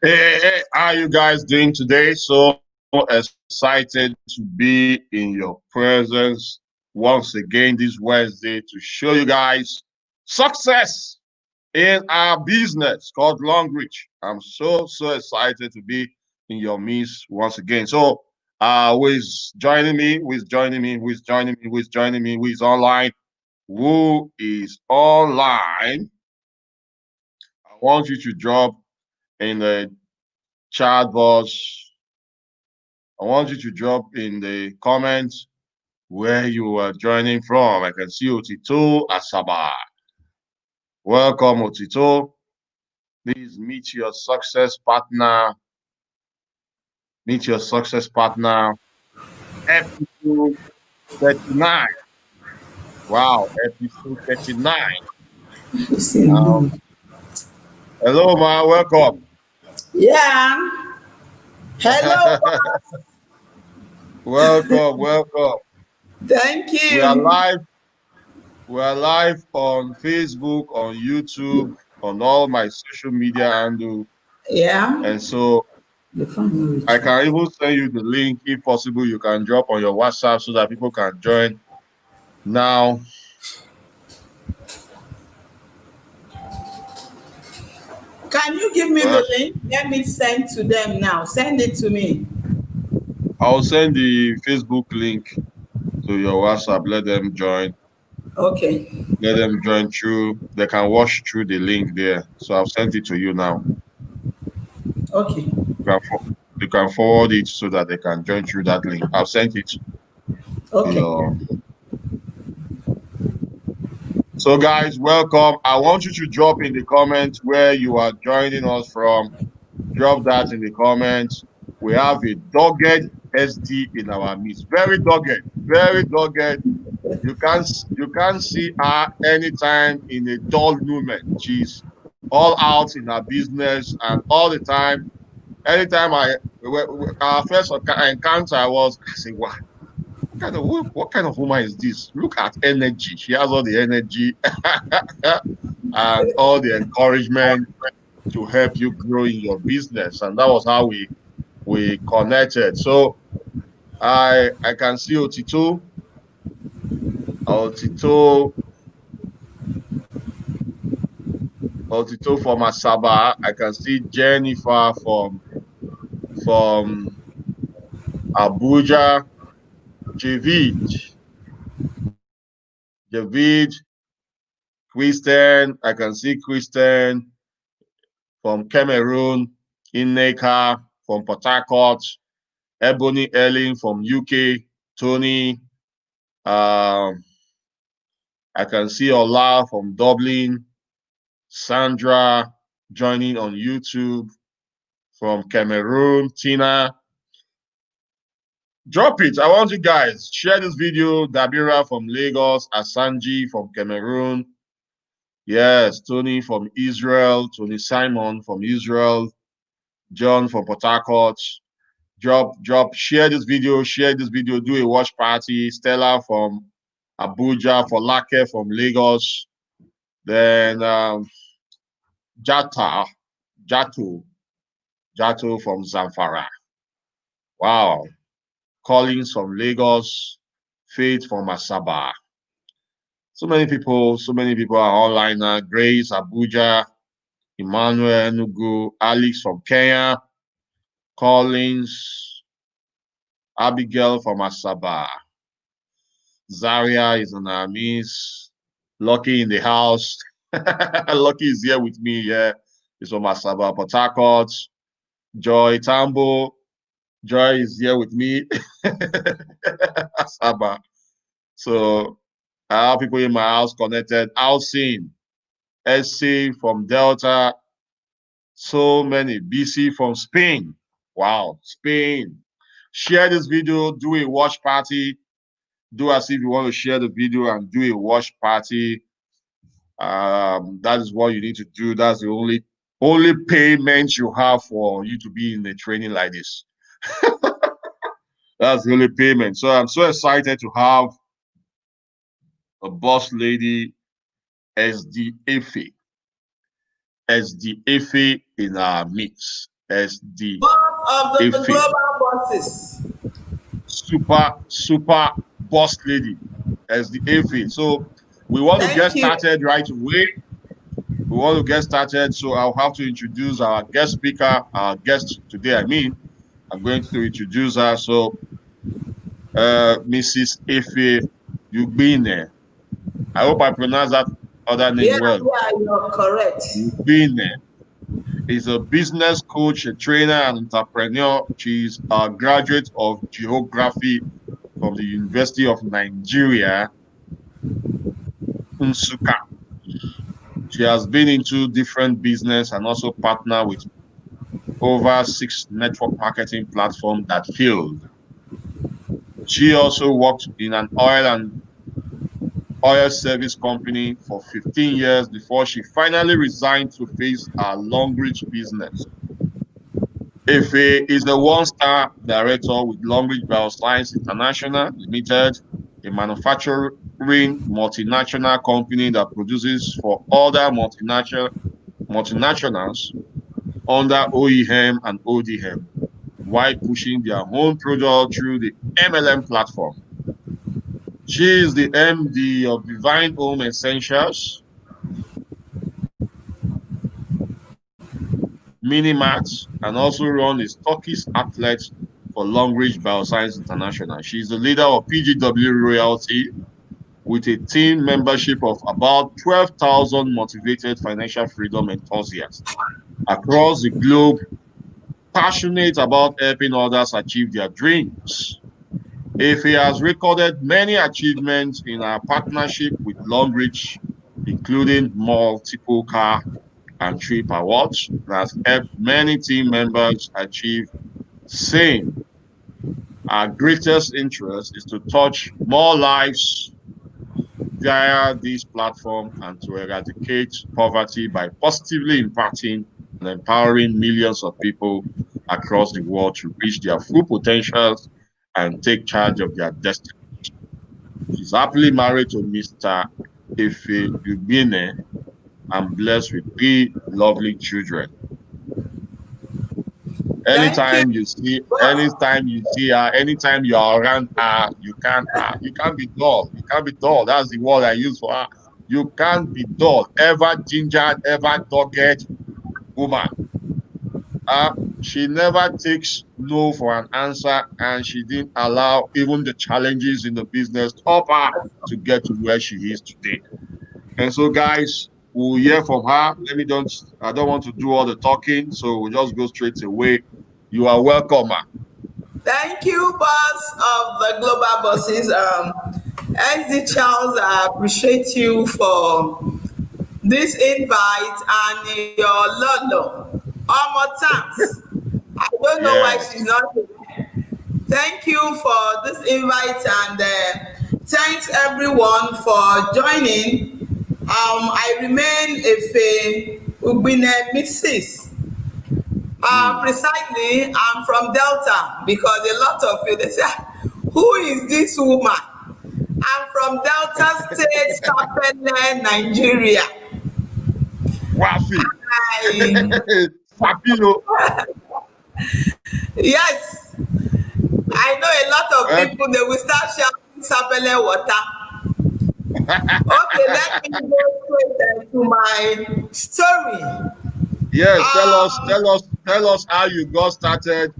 Hey, how you guys doing today? So excited to be in your presence once again this Wednesday to show you guys success in our business called Longrich. I'm so excited to be in your midst once again. So who is joining me? Who is joining me? Who is joining me? Who is joining me? Who is online? Who is online? I want you to drop in the chat box. I want you to drop in the comments where you are joining from. I can see Otito Asaba. Welcome, Otito. Please meet your success partner. Meet your success partner. Episode 39. Wow, episode 39. Um, hello, ma. Welcome. Yeah. Hello. welcome. Thank We are you. live. We are live on Facebook, on YouTube, on all my social media handle. Yeah. And so The phone will I reach. can even send you the link. If possible, you can drop on your WhatsApp so that people can join now. Can you give me Uh, the link? Let me send to them now. Send it to me. I'll send the Facebook link to your WhatsApp. Let them join. Okay. Let them join through. They can watch through the link there. So I've sent it to you now. Okay. You can forward it so that they can join through that link. I've sent it to Okay. your. So guys, welcome. I want you to drop in the comments where you are joining us from. Drop that in the comments. We have a dogged SD in our midst. Very dogged, very dogged. You can't see her anytime in a dull moment. She's all out in her business and all the time. Anytime our first encounter was, I say, wow, what kind of woman is this? Look at energy. She has all the energy and all the encouragement to help you grow in your business. And that was how we connected. So I can see Otito, Otito from Asaba. I can see Jennifer from Abuja, Javid, Javid, Christian. I can see Christian from Cameroon, Ineka from Port Harcourt, Ebony Erling from UK, Tony. Um, I can see Ola from Dublin, Sandra joining on YouTube from Cameroon, Tina. Drop it. I want you guys share this video. Dabira from Lagos, Asanji from Cameroon. Yes, Tony from Israel, Tony Simon from Israel, John from Port Harcourt. Share this video, do a watch party. Stella from Abuja, Folake from Lagos. Then Jata, Jato, Jato from Zamfara. Wow. Collins from Lagos, Faith from Asaba. So many people are online now. Grace, Abuja, Emmanuel, Enugu, Alex from Kenya, Collins, Abigail from Asaba. Zaria is on our miss. Lucky in the house. Lucky is here with me. Yeah, he's from Asaba, Port Harcourt. Joy Tambo. Joy is here with me. Asaba. So I have people in my house connected. Alcine, SC from Delta. So many. BC from Spain. Wow, Spain. Share this video. Do a watch party. Do as if you want to share the video and do a watch party. That is what you need to do. That's the only payment you have for you to be in a training like this. That's the only payment. So I'm so excited to have a boss lady, SD Efe in our midst. as the Boss of the Efe, global bosses. super boss lady, as the Efe. So we want to get Thank you. started right away. We want to get started, so I'll have to introduce our guest speaker, our guest today. I'm going to introduce her. So, Mrs. Efe Ugbine. I hope I pronounced that other name Yeah, well. yeah, you're correct. Ugbine is a business coach, a trainer, and entrepreneur. She's a graduate of geography from the University of Nigeria, Nsukka. She has been into different business and also partner with over 6 network marketing platforms that failed. She also worked in an oil service company for 15 years before she finally resigned to face her Longrich business. Efe is the one-star director with Longrich Bioscience International Ltd, a manufacturing multinational company that produces for other multinationals under OEM and ODM, while pushing their own product through the MLM platform. She is the MD of Divine Home Essentials, Mini Mart, and also run a stockist outlet for Longrich Bioscience International. She is the leader of PGW Royalty with a team membership of about 12,000 motivated financial freedom enthusiasts across the globe, passionate about helping others achieve their dreams. Efe has recorded many achievements in our partnership with Longrich, including multiple car and trip awards that has helped many team members achieve same. Our greatest interest is to touch more lives via this platform and to eradicate poverty by positively impacting and empowering millions of people across the world to reach their full potentials and take charge of their destiny. She's happily married to Mr. Efe Ugbine and blessed with 3 lovely children. Thank you, boss. Anytime you see her, anytime you are around her, you can't be dull. You can't be dull. That's the word I use for her. You can't be dull. Ever gingered, ever dogged woman. She never takes no for an answer, and she didn't allow even the challenges in the business stop her to get to where she is today. And so, guys, we'll hear from her. I don't want to do all the talking, so we'll just go straight away. You are welcome, ma. Thank you, boss of the global bosses. SD Charles, I appreciate you for this invite and your London. More thanks. I don't know why she's Yes. not here. Thank you for this invite and thanks everyone for joining. I remain Efe Ugbine Mrs. Mm. Precisely, I'm from Delta because a lot of you they say, who is this woman? I'm from Delta State, Sapele, Nigeria. Wafi. I Fabio. yes, I know a lot of Well, people they will start shouting Sapele water. Okay, let me go straight to my story. yes, Um, tell us how you got started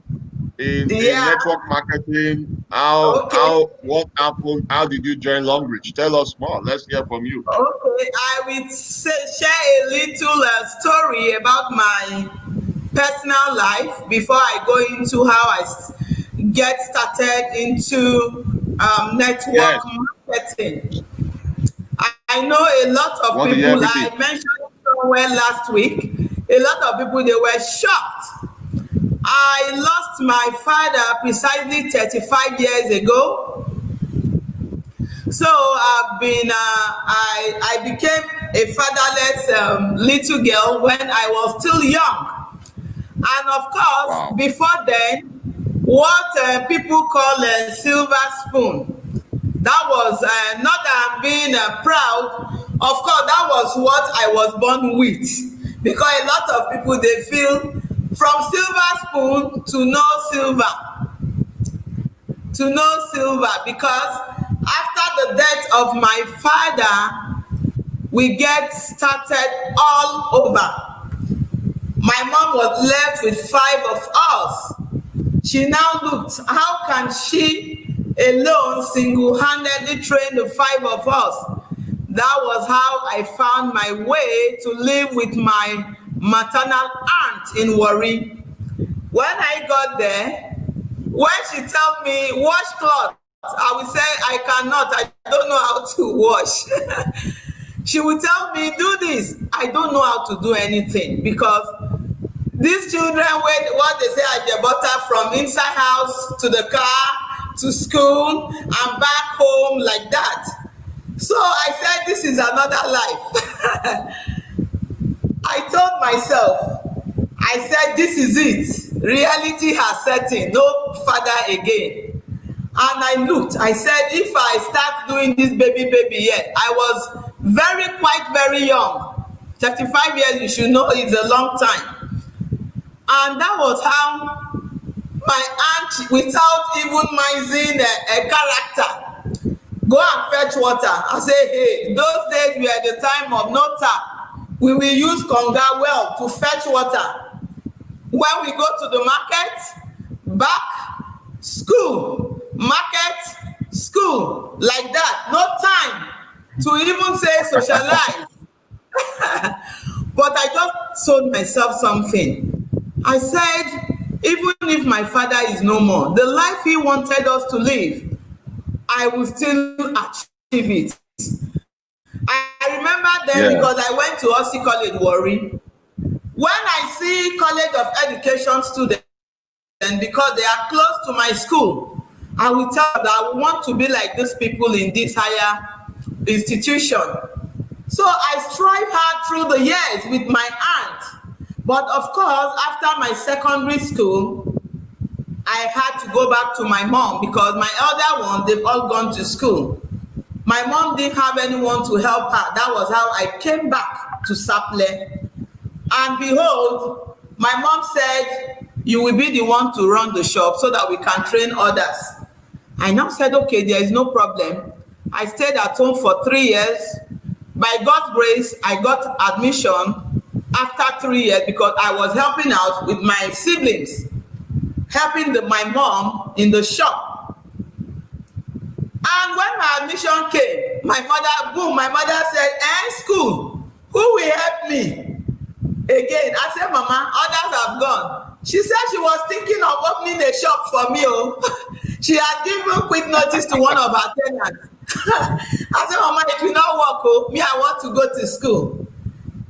in yeah, network marketing. okay. What happened? How did you join Longrich? Tell us more. Let's hear from you. Okay, I will share a little story about my personal life before I go into how get started into network Yes. marketing. I know a lot of Want to hear people, everything. I mentioned somewhere last week, a lot of people, they were shocked. I lost my father precisely 35 years ago. So I became a fatherless little girl when I was still young. And of course, Wow. before then, what people call a silver spoon. That was not that I'm being proud. Of course, that was what I was born with. Because a lot of people they feel From silver spoon to no silver. To no silver, because after the death of my father, we get started all over. My mom was left with 5 of us. She now looked, how can she alone single-handedly train the 5 of us? That was how I found my way to live with my maternal aunt in Warri. When I got there, when she tell me wash cloth, I will say I cannot, I don't know how to wash. She will tell me do this, I don't know how to do anything, because these children, what they say at the butter, from inside house to the car to school and back home like that. So I said, this is another life. I told myself, I said, this is it. Reality has set in, no father again. And I looked, I said, if I start doing this baby yet, I was quite very young. 35 years, you should know, is a long time. And that was how my aunt, without even minding a character, go and fetch water. I say, hey, those days we are the time of no tap. We will use conga well to fetch water. When we go to the market, back, school, market, school, like that. No time to even say socialize. But I just told myself something. I said, even if my father is no more, the life he wanted us to live, I will still achieve it. I remember then, because I went to Osi College, Warri. When I see College of Education students, and because they are close to my school, I will tell them that I want to be like these people in this higher institution. So I strive hard through the years with my aunt. But of course, after my secondary school, I had to go back to my mom, because my elder ones, they've all gone to school. My mom didn't have anyone to help her. That was how I came back to Saple. And behold, my mom said, you will be the one to run the shop so that we can train others. I now said, okay, there is no problem. I stayed at home for 3 years. By God's grace, I got admission after 3 years, because I was helping out with my siblings, helping my mom in the shop. And when my admission came, my mother said, school, who will help me? Again, I said, Mama, others have gone. She said she was thinking of opening a shop for me. She had given quick notice to one of her tenants. I said, Mama, it will not work. Me, I want to go to school,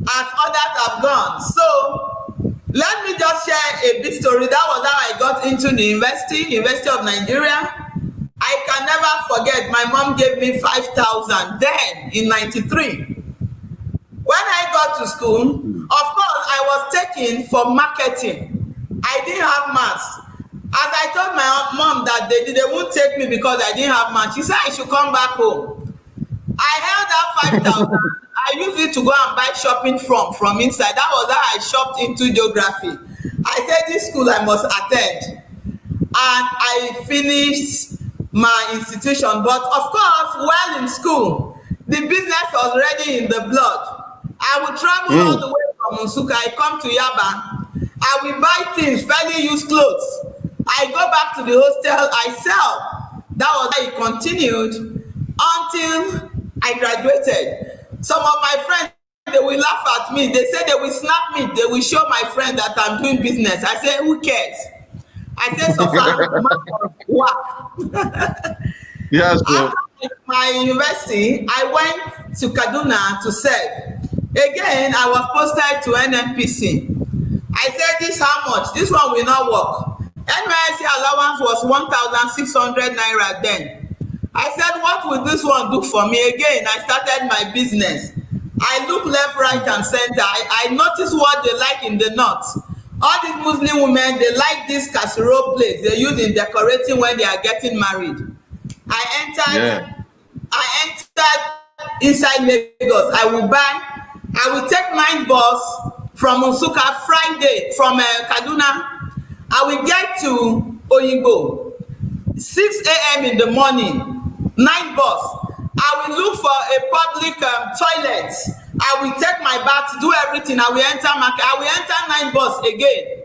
as others have gone. So let me just share a bit story. That was how I got into the University of Nigeria. I can never forget, my mom gave me 5,000 then in 93. When I got to school, of course, I was taken for marketing. I didn't have maths. As I told my mom that they won't take me because I didn't have maths, she said I should come back home. I held that 5,000. I used it to go and buy shopping from inside. That was how I shopped into geography. I said, this school I must attend. And I finished my institution. But of course, while in school, the business was already in the blood. I would travel all the way from Nsukka. I come to Yaba. I will buy things, fairly used clothes. I go back to the hostel, I sell. That was how it continued until I graduated. Some of my friends, they will laugh at me. They say they will snap me. They will show my friend that I'm doing business. I say, who cares? I say, so far, work. Yes, After my university, I went to Kaduna to serve. Again, I was posted to NNPC. I said, this how much? This one will not work. NYSC allowance was 1,600 naira then. I said, what will this one do for me? Again, I started my business. I look left, right, and center. I noticed what they like in the north. All these Muslim women, they like this casserole plates they use in decorating when they are getting married. I entered inside Lagos. I will take 9 bus from Nsukka Friday, from Kaduna. I will get to Oyigbo 6 a.m. in the morning, 9 bus. I will look for a public toilet. I will take my bath, do everything. I will enter market. I will enter 9 bus again.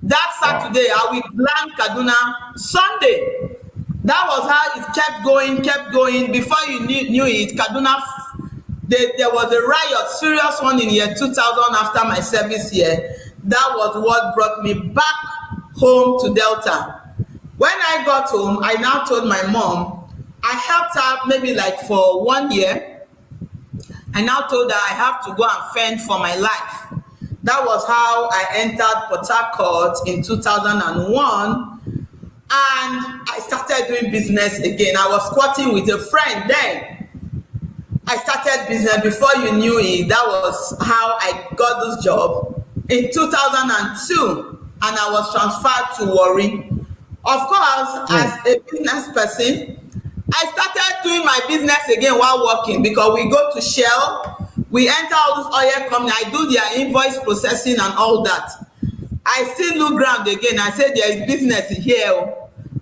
That Saturday, I will land Kaduna. Sunday, that was how it kept going. Before you knew it, Kaduna, there was a riot, serious one in year 2000 after my service year. That was what brought me back home to Delta. When I got home, I now told my mom, I helped her maybe like for 1 year. I now told her I have to go and fend for my life. That was how I entered Port Harcourt in 2001. And I started doing business again. I was squatting with a friend then. I started business. Before you knew it, that was how I got this job in 2002. And I was transferred to Warri. Of course, as a business person, I started doing my business again while working, because we go to Shell, we enter all this oil company, I do their invoice processing and all that. I still look around again. I say there is business here.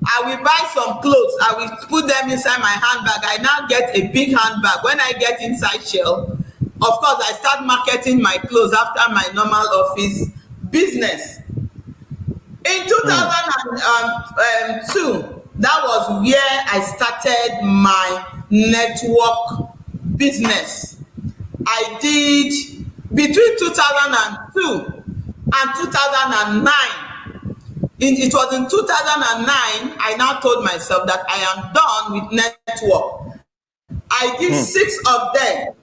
I will buy some clothes. I will put them inside my handbag. I now get a big handbag. When I get inside Shell, of course, I start marketing my clothes after my normal office business. In 2002, that was where I started my network business. I did between 2002 and 2009. It was in 2009 I now told myself that I am done with network. I did 6 of them.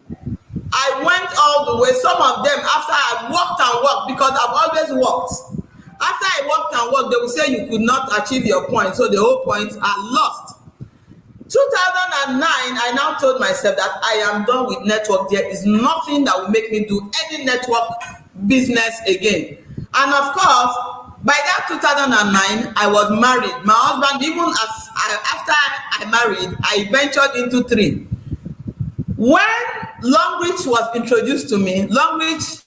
I went all the way. Some of them, after I worked, because I've always worked. After I worked, they will say you could not achieve your point, so the whole points are lost. 2009, I now told myself that I am done with network. There is nothing that will make me do any network business again. And of course, by that 2009, I was married. My husband, even after I married, I ventured into 3. When Longrich was introduced to me, Longrich,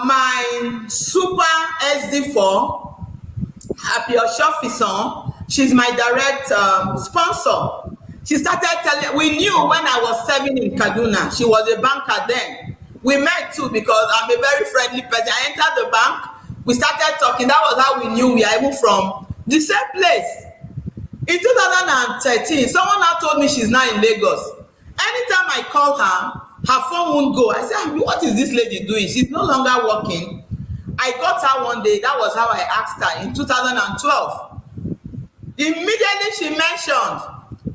my super SD4, Happy Oshofison, she's my direct sponsor. She started telling, we knew when I was serving in Kaduna, she was a banker then. We met too because I'm a very friendly person. I entered the bank, we started talking. That was how we knew we are even from the same place. In 2013, someone now told me she's now in Lagos. Anytime I call her, her phone won't go. I said, what is this lady doing? She's no longer working. I got her one day. That was how I asked her in 2012. Immediately she mentioned,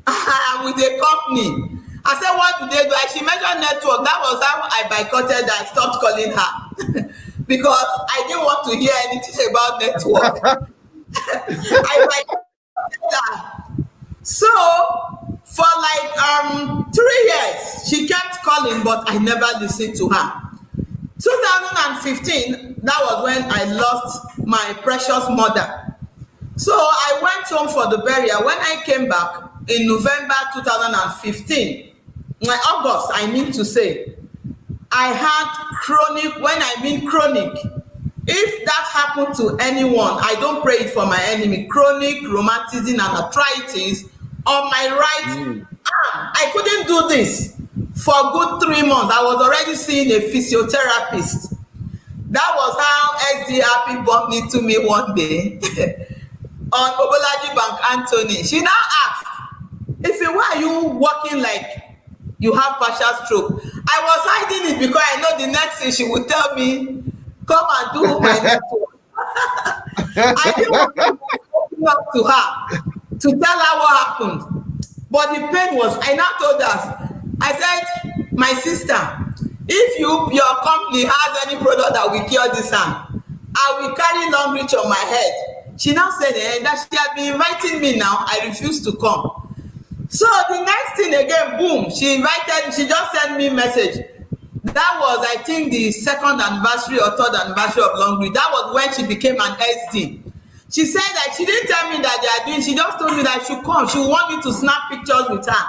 I'm with a company. I said, what do they do? She mentioned network. That was how I boycotted her. I stopped calling her because I didn't want to hear anything about network. I boycotted her. So for like 3 years, she kept calling, but I never listened to her. 2015, that was when I lost my precious mother. So I went home for the burial. When I came back in November 2015, August, I mean to say, I had chronic, when I mean chronic, if that happened to anyone, I don't pray it for my enemy, chronic rheumatism and arthritis on my right arm. I couldn't do this for a good 3 months. I was already seeing a physiotherapist. That was how SD Happy bumped into me one day on Obolaji Bank Anthony. She now asked, Efe, why are you walking like you have partial stroke? I was hiding it because I know the next thing she would tell me, come and do my network. I didn't want to open up to her to tell her what happened. But the pain was, I now told her, I said, my sister, if your company has any product that will cure this hand, I will carry Longrich on my head. She now said that she had been inviting me now. I refused to come. So the next thing again, boom, she invited, she just sent me a message. That was, I think, the 2nd anniversary or 3rd anniversary of Longrich. That was when she became an SD. She said that she didn't tell me that they are doing, she just told me that she should come. She want me to snap pictures with her.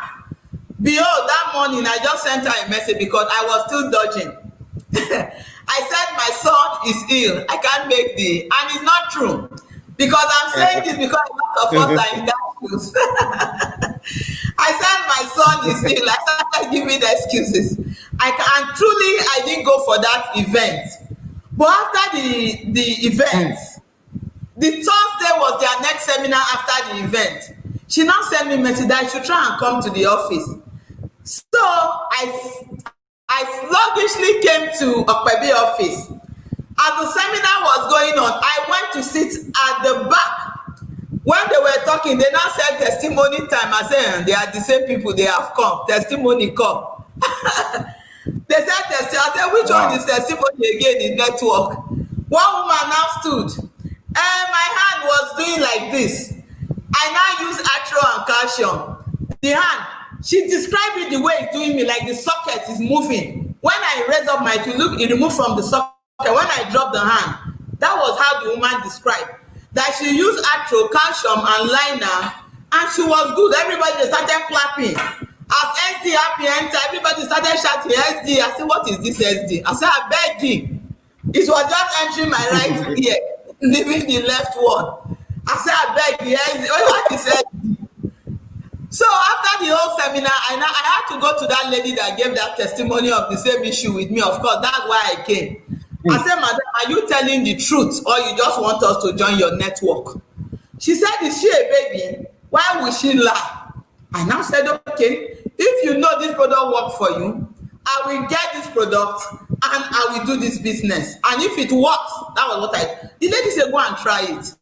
Behold, that morning I just sent her a message because I was still dodging. I said my son is ill. I can't make the, and it's not true. Because I'm saying this because a lot of us are in that shoes. I said my son is ill. I started giving the excuses. And truly I didn't go for that event. But after the event, the Thursday was their next seminar after the event. She now sent me a message that I should try and come to the office. So I sluggishly came to Okpebi office. As the seminar was going on, I went to sit at the back. When they were talking, they now said testimony time. I said, they are the same people, they have come. Testimony come. They said testimony. I said, which one is testimony again in network? One woman now stood. And my hand was doing like this. I now use atro and calcium. The hand, she described it the way it's doing me, like the socket is moving. When I raise up my to look, it removed from the socket. When I dropped the hand, that was how the woman described. That she used atro, calcium, and liner, and she was good. Everybody started clapping. As SD happy enter, everybody started shouting SD. I said, what is this SD? I said, I beg you. It was just entering my right ear, leaving the left one. I said, I beg you, SD. What is SD? So after the whole seminar, I had to go to that lady that gave that testimony of the same issue with me. Of course, that's why I came. I said, madam, are you telling the truth or you just want us to join your network? She said, is she a baby? Why would she lie? I now said, okay, if you know this product works for you, I will get this product and I will do this business. And if it works, that was what the lady said, go and try it.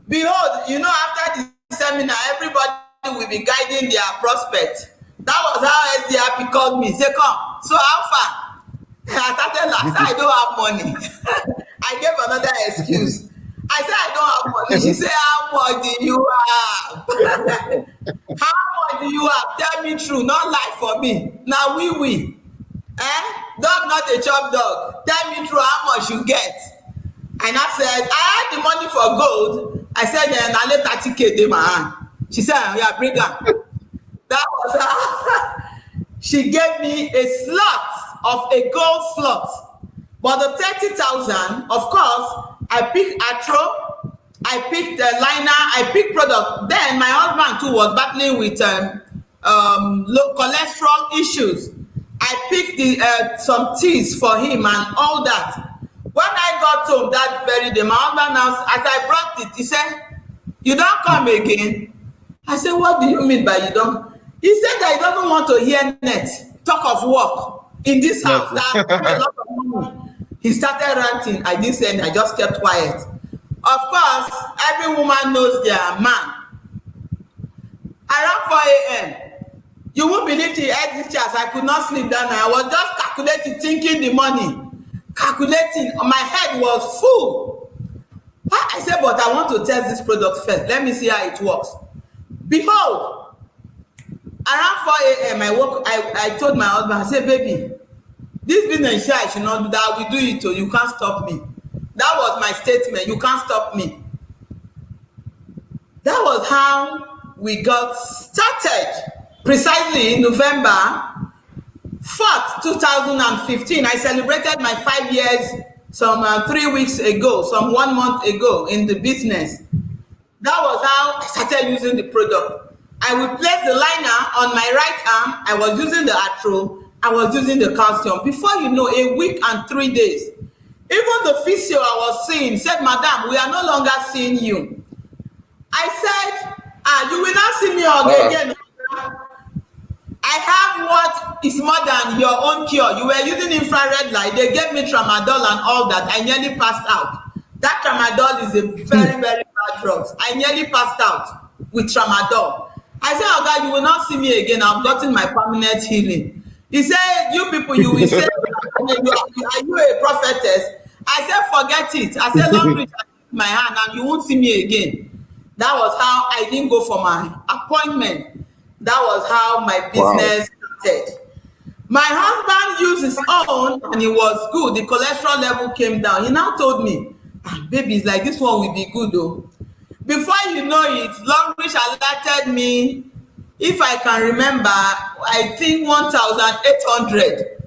Behold, after the seminar, everybody will be guiding their prospect. That was how SDRP called me. Say, come, so how far? I started laughing. I don't have money. I gave another excuse. I said, I don't have money. She said, how much do you have? How much do you have? Tell me true, not lie for me. Now we. Dog not a chop dog. Tell me true, how much you get? And I said, I had the money for gold. I said, then I let 30K in my hand. She said, yeah, bring her. That was her. She gave me a slot of a gold slot. But the 30,000, of course, I picked atro, I picked the liner, I picked product. Then my husband too was battling with low cholesterol issues. I picked some teas for him and all that. When I got home that very day, my husband now, as I brought it, he said, you don't come again? I said, what do you mean by you don't? He said that he doesn't want to hear net talk of work in this house. That a lot of money. He started ranting. I didn't say anything. I just kept quiet. Of course, every woman knows their man. Around 4 a.m., you won't believe the exit charge. I could not sleep that night. I was just calculating, thinking the money. Calculating. My head was full. I said, but I want to test this product first. Let me see how it works. Behold, around 4 a.m., I told my husband, I said, baby, this business I should not do that. I will do it, so you can't stop me. That was my statement. You can't stop me. That was how we got started. Precisely in November 4th, 2015, I celebrated my 5 years some 3 weeks ago, some 1 month ago in the business. That was how I started using the product. I would place the liner on my right arm. I was using the atro. I was using the calcium. Before you know, a week and 3 days. Even the physio I was seeing said, madam, we are no longer seeing you. I said, you will not see me again. I have what is more than your own cure. You were using infrared light. They gave me tramadol and all that. I nearly passed out. That tramadol is a very, very bad drug. I nearly passed out with tramadol. I said, oh God, you will not see me again. I've gotten my permanent healing. He said, you people, you will say, are you a prophetess? I said, forget it. I said, Longrich my hand and you won't see me again. That was how I didn't go for my appointment. That was how my business started. My husband used his own and it was good. The cholesterol level came down. He now told me, baby, it's like this one will be good though. Before you know it, Longrich alerted me, if I can remember, I think 1,800.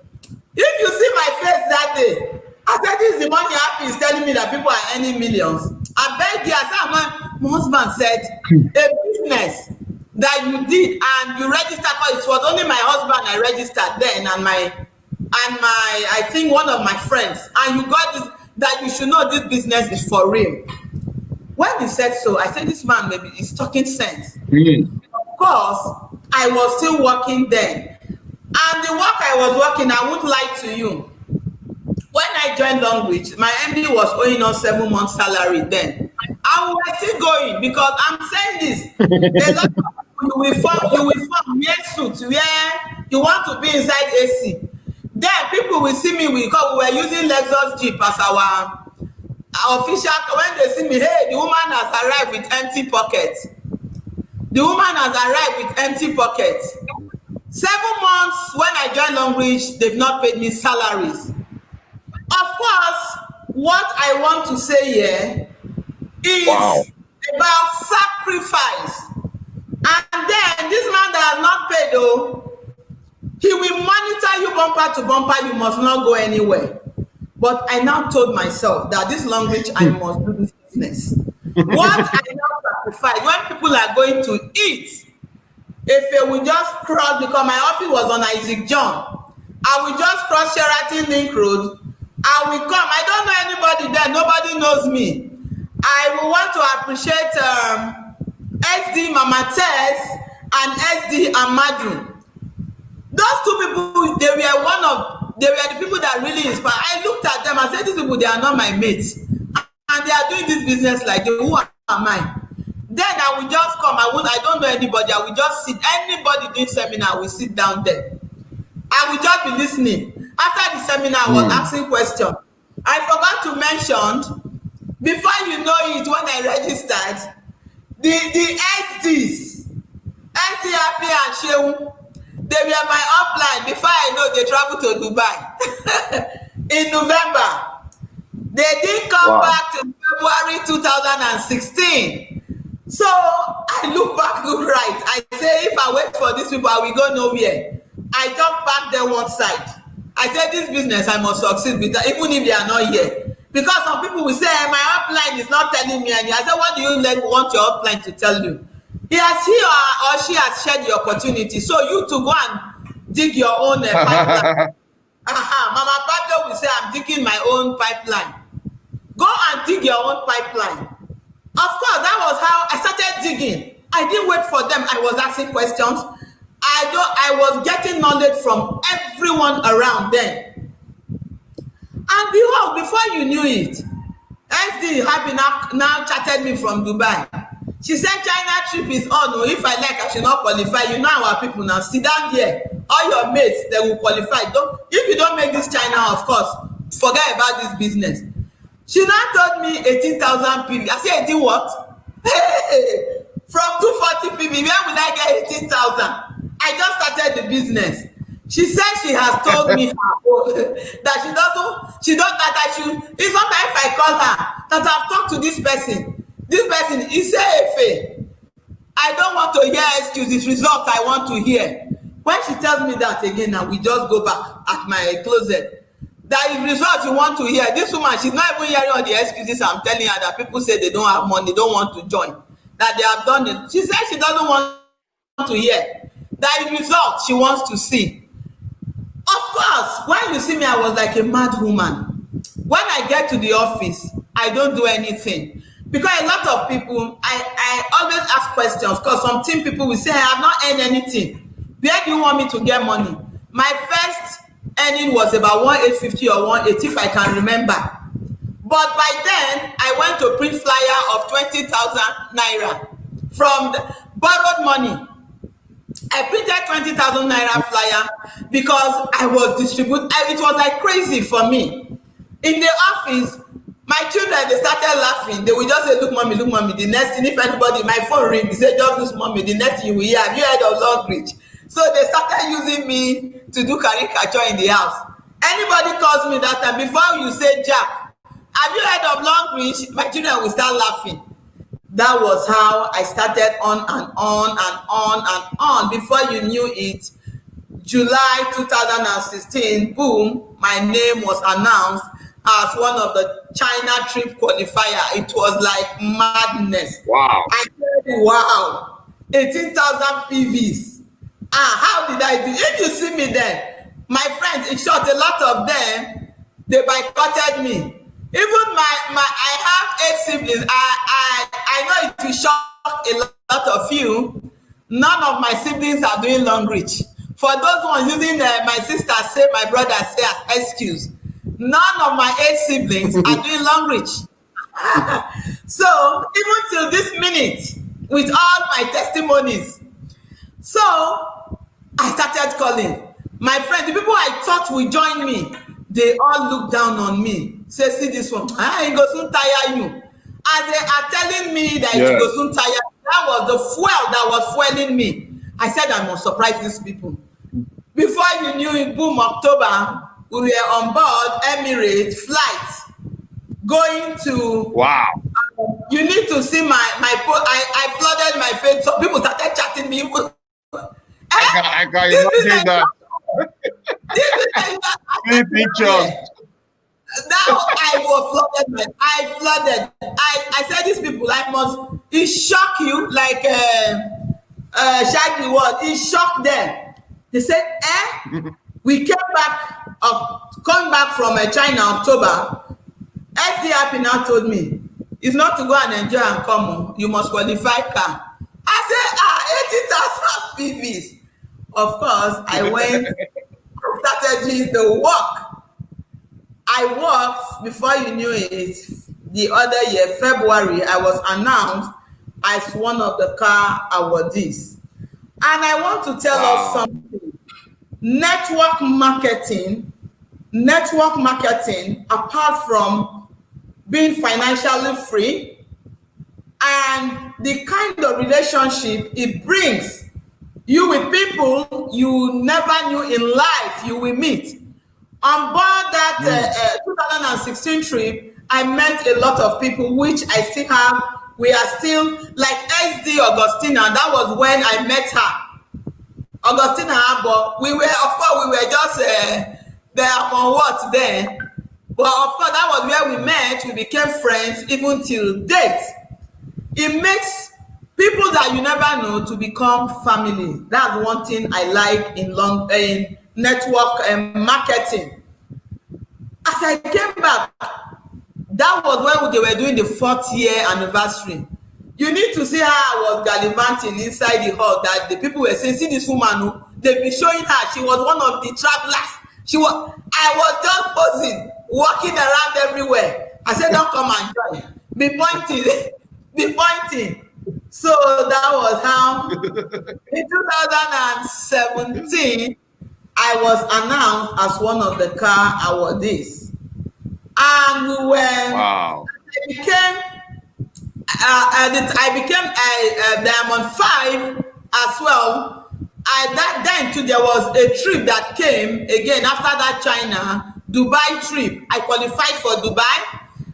If you see my face that day, I said, this is the money happy is telling me that people are earning millions. I beg you, I said, my husband said, a business that you did and you registered, because it was only my husband I registered then, and my I think one of my friends, and you got this, that you should know this business is for real. When he said so, I said, this man maybe is talking sense. Of course, I was still working then. And the work I was working, I won't lie to you. When I joined Longrich, my MD was owing us 7 months salary then. And we were still going, because I'm saying this. A lot of people, you will form wear suits where you want to be inside AC. Then people will see me, because we were using Lexus Jeep as our official. When they see me, hey, the woman has arrived with empty pockets. The woman has arrived with empty pockets. 7 months when I joined Longrich, they've not paid me salaries. Of course, what I want to say here is about sacrifice. And then this man that has not paid, though, he will monitor you bumper to bumper. You must not go anywhere. But I now told myself that this Longrich, I must do this business. What I now sacrifice, when people are going to eat, if they will just cross, because my office was on Isaac John, I will just cross Sheraton Link Road. I will come. I don't know anybody there. Nobody knows me. I will want to appreciate SD Mama Tess and SD Amadou. Those two people, they were the people that really inspired. I looked at them and said, these people, they are not my mates. And they are doing this business like, who am I? Then I will just come. I don't know anybody. I will just sit. Anybody doing seminar will sit down there. I will just be listening. After the seminar, I was asking questions. I forgot to mention, before you know it, when I registered, the SDs, SD Happy and Shehu, they were my upline. Before I know, they traveled to Dubai in November. They didn't come back till February 2016. So I look back, look right. I say, if I wait for these people, I will go nowhere. I just park them one side. I said, this business, I must succeed with that, even if they are not here. Because some people will say, my upline is not telling me anything. I said, what do you want your upline to tell you? He or she has shared the opportunity. So you to go and dig your own pipeline. Mama Pablo will say, I'm digging my own pipeline. Go and dig your own pipeline. Of course, that was how I started digging. I didn't wait for them. I was asking questions. I was getting knowledge from everyone around then. And behold, before you knew it, SD Happy now chatted me from Dubai. She said, China trip is on. Oh, if I like, I should not qualify. You know our people now. Sit down here. All your mates, they will qualify. If you don't make this China, of course, forget about this business. She now told me 18,000 PB. I said, 18 what? Hey, from 240 PB, where will I get 18,000? I just started the business. She said she has told me that that I should, it's not that if I call her, that I've talked to this person. This person, he said, Efe, I don't want to hear excuses, results I want to hear. When she tells me that again, now we just go back at my closet. That is results you want to hear. This woman, she's not even hearing all the excuses I'm telling her that people say they don't have money, don't want to join, that they have done it. She said she doesn't want to hear. That is results she wants to see. Of course, when you see me, I was like a mad woman. When I get to the office, I don't do anything. Because a lot of people, I always ask questions, because some team people will say, I have not earned anything. Where do you want me to get money? My first earning was about 1,850 or 180 if I can remember. But by then, I went to print flyer of 20,000 naira from the borrowed money. I printed 20,000 naira flyer because I was distributing. It was like crazy for me. In the office, my children, they started laughing. They would just say, look, mommy, look, mommy. The next thing, if anybody, my phone ring, they say, just look, mommy. The next thing you will hear, have you heard of Longrich? So they started using me to do caricature in the house. Anybody calls me that time, before you say, Jack, have you heard of Longrich? My children will start laughing. That was how I started on and on and on and on. Before you knew it, July 2016, boom, my name was announced as one of the China trip qualifier. It was like madness. Wow. I said, wow, 18,000 PVs. How did I do? If you see me there, my friends, in short, a lot of them, they boycotted me. Even I have 8 siblings. I know it will shock a lot of you. None of my siblings are doing Longrich. For those ones using my sister say, my brother say as excuse, none of my 8 siblings are doing Longrich. So even till this minute, with all my testimonies, so I started calling my friends, the people I thought would join me. They all look down on me. Say, see this one, it go soon tire you. As they are telling me that it go soon tire, that was the fuel that was fueling me. I said I must surprise these people. Before you knew it, boom, October, we were on board Emirates flight going to. Wow. You need to see my I flooded my face. So people started chatting me. I can imagine that. See pictures. Now I was flooded. I said these people, I must. It shock you like Shaggy what? It shocked them. They said, we came back coming back from China October. SDRP now told me it's not to go and enjoy and come. You must qualify car. I said, 80,000 PVs. Of course, I went started doing the work. I worked before you knew it. The other year, February, I was announced as one of the car awardees. And I want to tell us something. Network marketing, apart from being financially free and the kind of relationship it brings you with people you never knew in life you will meet. On board that 2016 trip, I met a lot of people, which I still have. We are still like SD Augustina. That was when I met her. Augustina, but we were just there on what then. But of course, that was where we met. We became friends even till date. It makes people that you never know to become family. That's one thing I like in network marketing. As I came back, that was when they were doing the 4th year anniversary. You need to see how I was gallivanting inside the hall. That the people were saying, see this woman who they've been showing her. She was one of the travelers. I was just posing, walking around everywhere. I said, don't come and join. Be pointing. So that was how in 2017 I was announced as one of the car awardees. And we were I became a Diamond 5 as well. Then too, there was a trip that came again after that China Dubai trip. I qualified for Dubai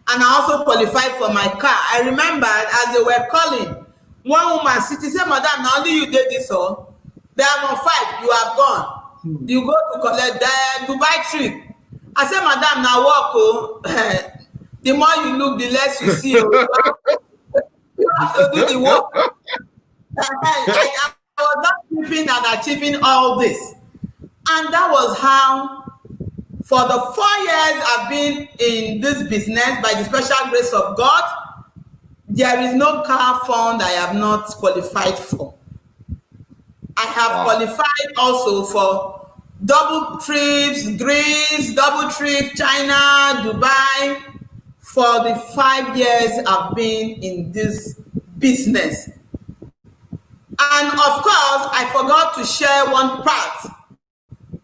and I also qualified for my car. I remember as they were calling, one woman sitting said, Madam, now only you did this all. Diamond 5, you have gone. You go to collect the Dubai trip. I said, Madam, now walk. The more you look, the less you see. You have to do the work. I was not sleeping and achieving all this. And that was how, for the 4 years I've been in this business, by the special grace of God, there is no car fund I have not qualified for. I have qualified also for double trips, Greece, double trip, China, Dubai, for the 5 years I've been in this business. And of course, I forgot to share one part.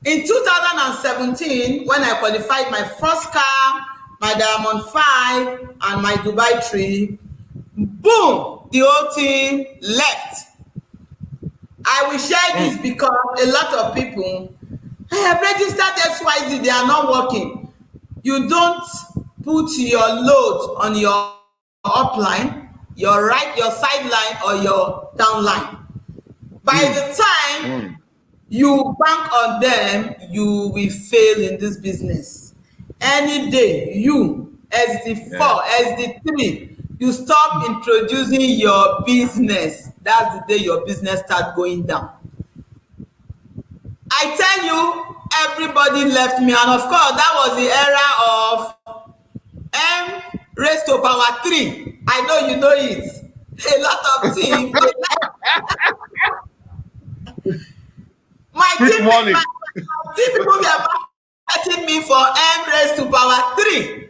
In 2017, when I qualified my first car, my Diamond 5, and my Dubai trip, boom, the whole thing left. I will share this because a lot of people, I have registered XYZ, they are not working. You don't put your load on your upline, your sideline, or your downline. By the time You bank on them, you will fail in this business. Any day, you, as the Yeah. four, as the three, you stop introducing your business, that's the day your business start going down. I tell you, everybody left me, and of course, that was the era of M raised to power 3. I know you know it. A lot of team, Quick my money. team people were marketing me for M raised to power 3.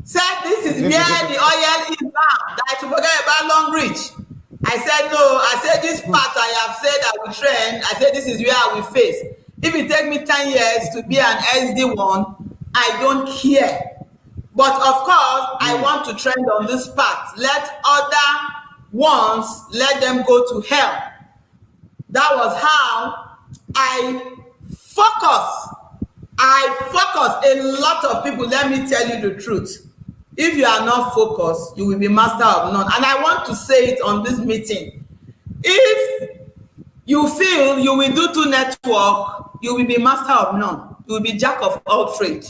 Said this is where the oil is now, that I should forget about Longrich. I said no. I said this part I have said I will trend. I said this is where I will face. If it take me 10 years to be an SD1, I don't care. But of course, I Mm, want to trend on this path. Let other ones, let them go to hell. That was how I focus. I focus. A lot of people, let me tell you the truth. If you are not focused, you will be master of none. And I want to say it on this meeting. If you feel you will do two network, you will be master of none. You will be jack of all trade.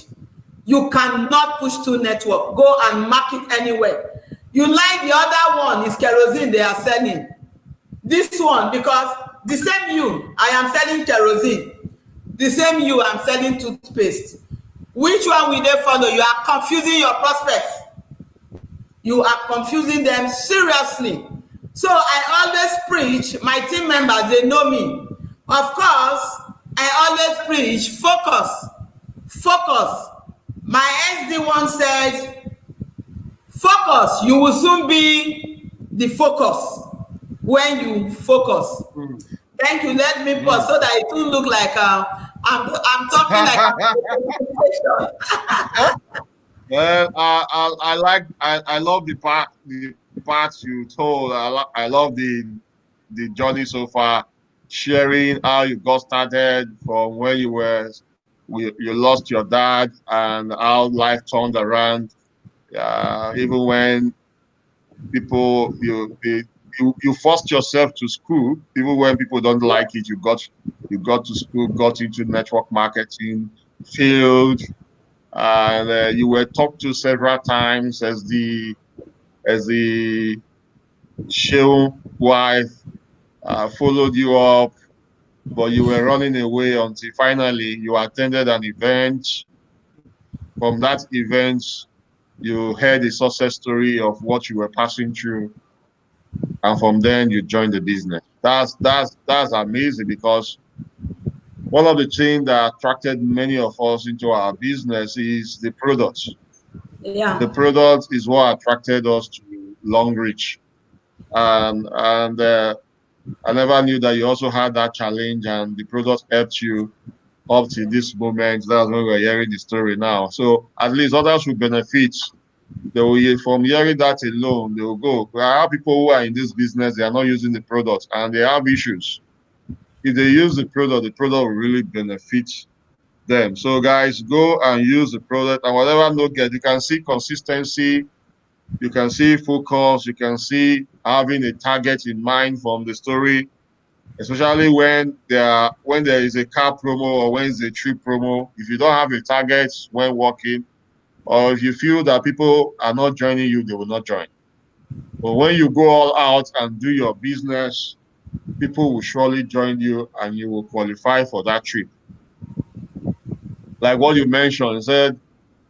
You cannot push two network. Go and market anywhere. You like the other one is kerosene they are selling. This one, because the same you, I am selling kerosene. The same you, I'm selling toothpaste. Which one will they follow? You are confusing your prospects. You are confusing them seriously. So I always preach, my team members, they know me. Of course, I always preach, focus, focus. My SD1 said, focus, you will soon be the focus when you focus. mm, Thank you. Let me pause mm. so that it will look like I'm talking like I'm Well, I love the parts you told. I love the journey so far, sharing how you got started from when you lost your dad and how life turned around. Even when people you forced yourself to school, even when people don't like it, you got to school, got into network marketing, failed, and you were talked to several times as the show wife, followed you up, but you were running away until finally you attended an event. From that event, you heard the success story of what you were passing through, and from then you joined the business. That's amazing, because one of the things that attracted many of us into our business is the products. The yeah. product is what attracted us to Longrich, and I never knew that you also had that challenge, and the product helped you up to this moment. That's when we're hearing the story now. So at least others will benefit. They will from hearing that alone, they will go. There are people who are in this business, they are not using the product and they have issues. If they use the product will really benefit them. So guys, go and use the product, and whatever no get, you can see consistency, you can see focus, you can see having a target in mind from the story, especially when there is a car promo or when it's a trip promo. If you don't have a target when working, or if you feel that people are not joining you, they will not join. But when you go all out and do your business, people will surely join you and you will qualify for that trip. Like what you mentioned, you said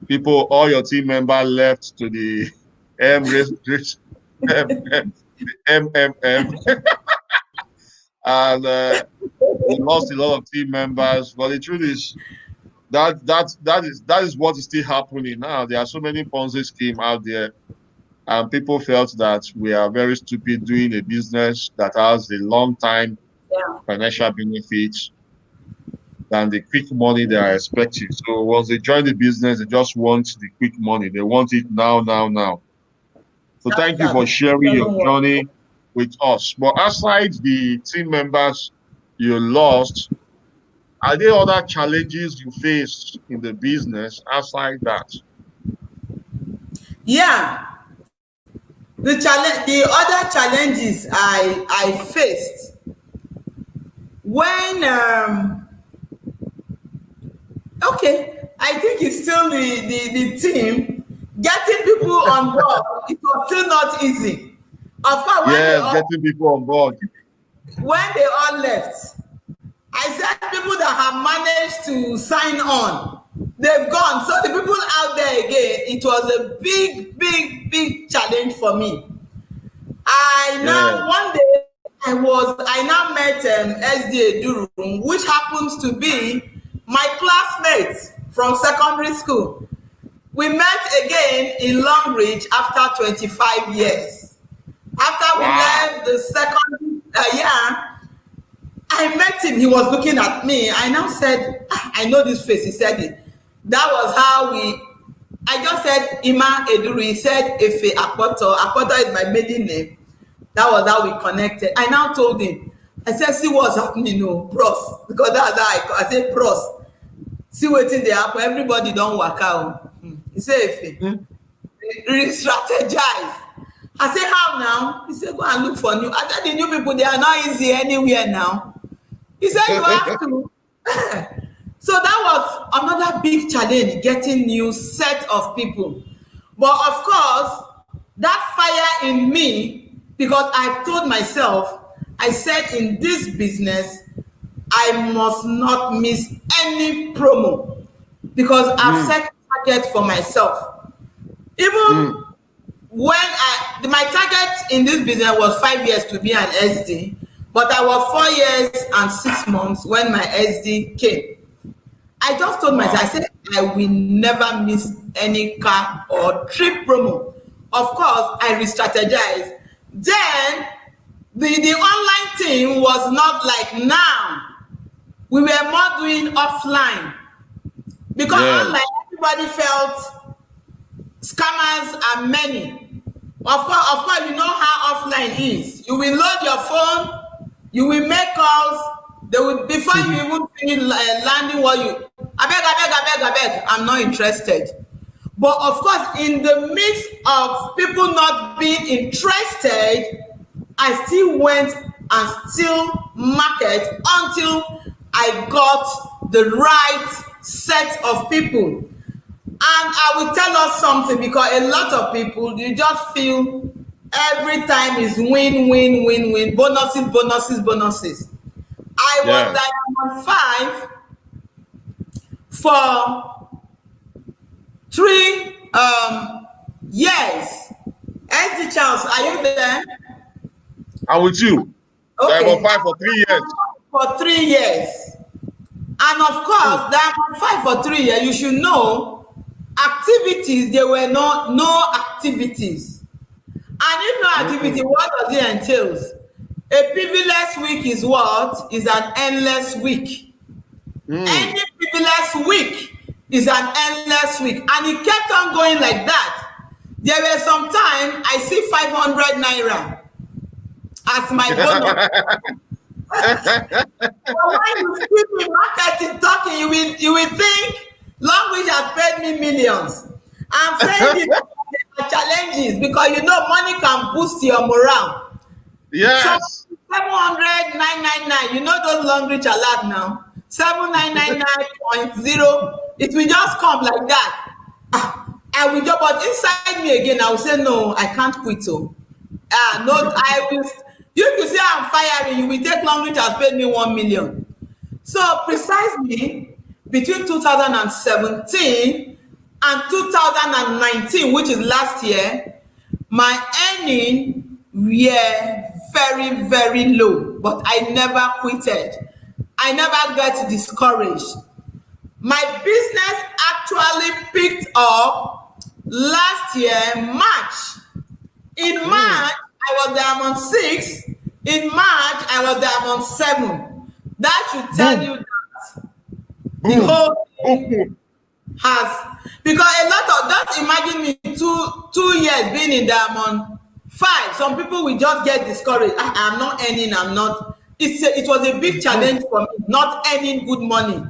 people, all your team members left to the M race, M, M, MMM, and we lost a lot of team members. But the truth is that is what is still happening now. There are so many Ponzi schemes out there, and people felt that we are very stupid doing a business that has a long time Yeah. financial benefits than the quick money they are expecting. So once they join the business, they just want the quick money. They want it now, now, now. So thank you for Actually, it sharing your doesn't work. journey with us. But aside the team members you lost, are there other challenges you faced in the business aside that? Yeah. The other challenges I faced when okay, I think it's still the team getting people on board. It was still not easy. Of course, Yes, getting people on board. when they all left, I said people that have managed to sign on, they've gone. So the people out there again, it was a big challenge for me. I Yeah. now one day I now met SDA Durum, which happens to be my classmate from secondary school. We met again in Longrich after 25 years. After we Wow. left the second year, I met him. He was looking at me. I now said, "Ah, I know this face." He said it. That was how I just said Ima Eduru. He said Efe Apoto. Apoto is my maiden name. That was how we connected. I now told him, I said, see what's happening, no, bros. Because that's how I said, bros. See what's in the happen. Everybody don't work out. He said, Efe, re-strategize. I said, how now? He said, go and look for new. I said, the new people, they are not easy anywhere now. He said, you have to. So that was another big challenge, getting new set of people. But of course, that fire in me, because I've told myself, I said in this business, I must not miss any promo because I've set target for myself. Even when my target in this business was 5 years to be an SD, but I was 4 years and 6 months when my SD came. I just told myself, I said, I will never miss any car or trip promo. Of course, I re-strategized. Then, the online thing was not like now. We were more doing offline. Because online, everybody felt scammers are many. Of course, you know how offline is. You will load your phone, you will make calls, they will, before you even finish landing what you, I beg, I'm not interested. But of course, in the midst of people not being interested, I still went and still market until I got the right set of people. And I will tell us something, because a lot of people, you just feel every time is win, bonuses. I was Diamond 5 for 3 years. SD Charles, are you there? I'm with you. Okay. Diamond 5 for 3 years. For 3 years. And of course, Diamond 5 for 3 years, you should know, activities, there were no activities. And if no activity, what does it entail? A privileged week is what? Is an endless week. Any privileged week is an endless week. And it kept on going like that. There were some time I see 500 naira as my bonus. But when you see me marketing, talking, you will think Longrich has paid me millions. I'm saying there are challenges, because you know money can boost your morale. Yes. So 700,999, you know those Longrich alert now. 7999.0, it will just come like that. I will just, but inside me again, I will say no, I can't quit. No, I will. If you say I'm firing, you will take Longrich has paid me 1 million. So precisely between 2017 and 2019, which is last year, my earning were very low, but I never quitted. I never got discouraged. My business actually picked up last year, March. In March, I was Diamond 6. In March, I was Diamond 7. That should tell you that the whole thing has, because a lot of that, imagine me 2 years being in Diamond 5. Some people will just get discouraged. I'm not earning, I'm not. It was a big challenge for me, not earning good money.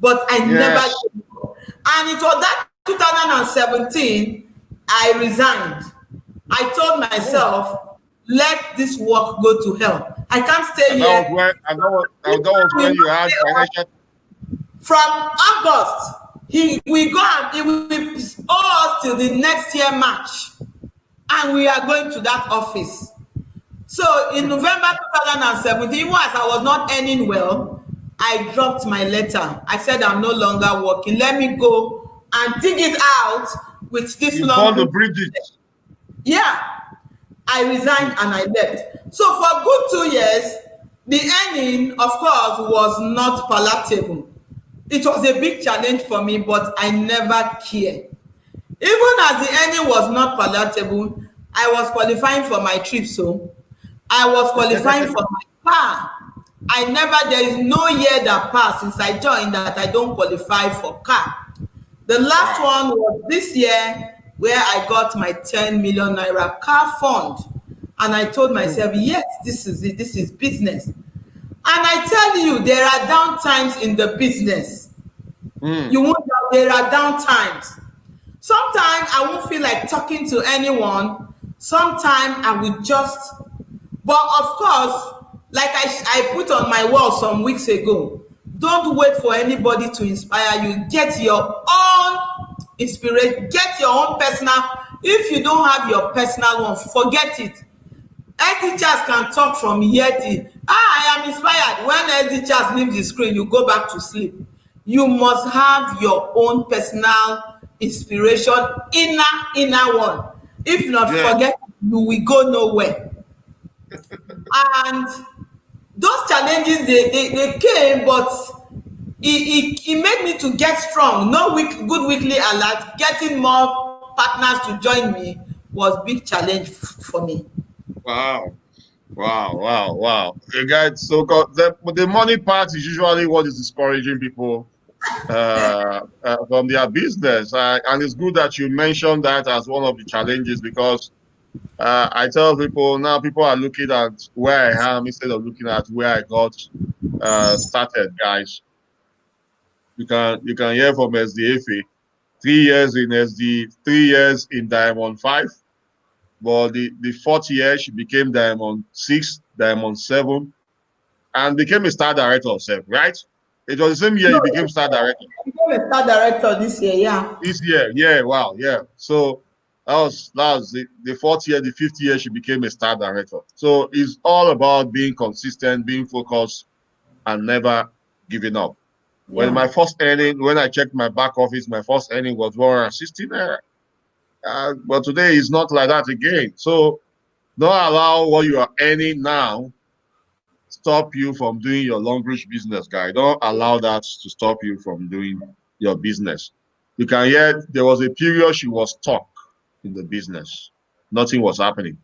But I never gave up. And it was that 2017, I resigned. I told myself, let this work go to hell. I can't stay And that was here. when, and that was We when you not had pay us financial. from August. He go and he will owe us till the next year March, and we are going to that office. So in November 2017, even as I was not earning well, I dropped my letter. I said I'm no longer working. Let me go and dig it out with this You long burn the group. bridges. Yeah, I resigned and I left. So for good 2 years, the earning, of course, was not palatable. It was a big challenge for me, but I never cared. Even as the earning was not palatable, I was qualifying for my trip, so I was qualifying for my car. There is no year that passed since I joined that I don't qualify for car. The last Wow. one was this year where I got my 10 million naira car fund. And I told Mm, myself, yes, this is it, this is business. And I tell you, there are down times in the business. mm. You won't know there are down times. Sometimes I won't feel like talking to anyone. Sometimes I will just, but of course, like I put on my wall some weeks ago, don't wait for anybody to inspire you. Get your own inspiration, get your own personal. If you don't have your personal one, forget it. Head teachers can talk from here till I am inspired. When head teachers leave the screen, you go back to sleep. You must have your own personal inspiration, inner one. If not, Yeah. forget it, you will go nowhere. And those challenges they came, but it made me to get strong. No good weekly alert, getting more partners to join me was big challenge for me. Wow. Wow. Wow. Wow. You guys, so the money part is usually what is discouraging people from their business. And it's good that you mentioned that as one of the challenges because I tell people now people are looking at where I am instead of looking at where I got started, guys. You can hear from SDFA. 3 years in SD, 3 years in Diamond 5. But the fourth year she became Diamond 6, Diamond 7, and became a star director herself, right? It was the same year No, you became star director. I became a star director this year, yeah. This year, yeah, wow, yeah. So that was the fourth year, the fifth year she became a star director. So it's all about being consistent, being focused, and never giving up. Yeah. When I checked my back office, my first earning was 160 naira. But today it's not like that again. So don't allow what you are earning now stop you from doing your Longrich business, guy. Don't allow that to stop you from doing your business. You can hear there was a period she was stuck in the business. Nothing was happening,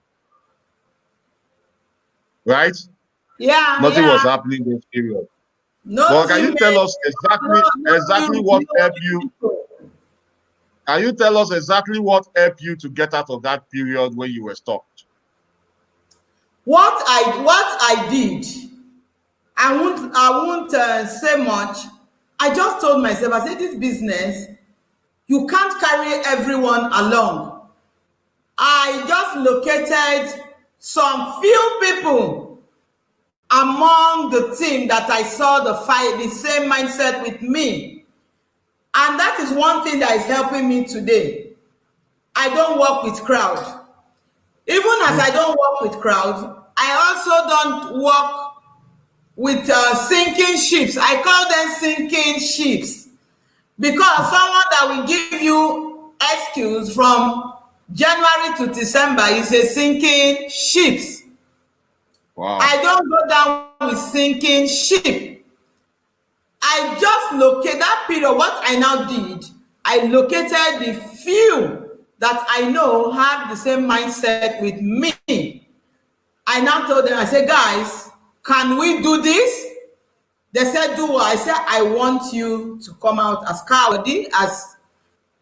right? Yeah, Nothing was yeah. happening this period. No But can you tell teammate, us no, no exactly news, what no helped you? people. Can you tell us exactly what helped you to get out of that period when you were stuck? What I did, I won't say much. I just told myself, I said, this business, you can't carry everyone along. I just located some few people among the team that I saw the same mindset with me. And that is one thing that is helping me today. I don't work with crowd. Even as I Mm, don't work with crowd, I also don't work with sinking ships. I call them sinking ships because someone that will give you excuse from January to December is a sinking ships. wow. I don't go down with sinking ship. I just locate that period. What I now did, I located the few that I know have the same mindset with me. I now told them, I said, guys, can we do this? They said, do what? I said, I want you to come out as cowardly, as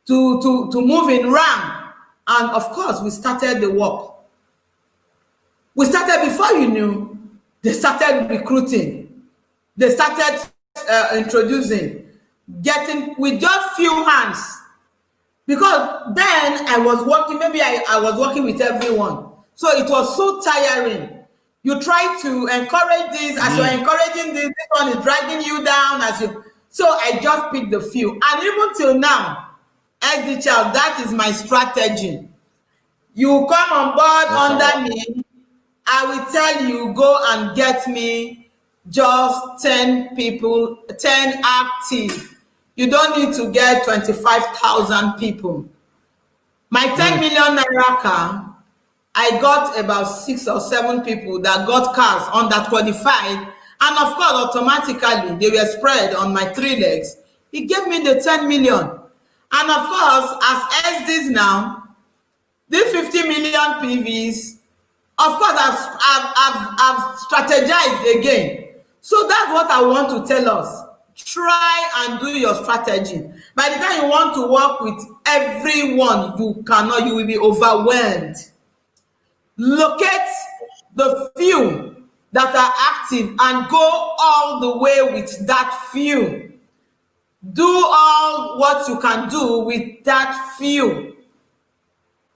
to move in rank. And of course, we started the work. We started before you knew, they started recruiting. They started introducing, getting with just few hands. Because then I was working, maybe I was working with everyone. So it was so tiring. You try to encourage this. As you're encouraging this one is dragging you down. So I just picked the few, and even till now, as the child, that is my strategy. You come on board Yes, under me, I will tell you, go and get me just 10 people, 10 active. You don't need to get 25,000 people. My 10 million naira car, I got about 6 or 7 people that got cars underqualified, and of course, automatically they were spread on my 3 legs. He gave me the 10 million. And of course, as SDs now, these 50 million PVs, of course, I've strategized again. So that's what I want to tell us. Try and do your strategy. By the time you want to work with everyone, you cannot, you will be overwhelmed. Locate the few that are active and go all the way with that few. Do all what you can do with that few.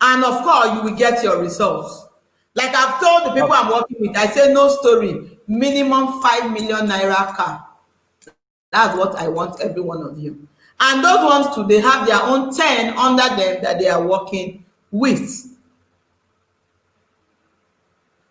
And of course, you will get your results. Like I've told the people I'm working with, I say no story, minimum 5 million naira car. That's what I want every one of you. And those ones too, they have their own 10 under them that they are working with.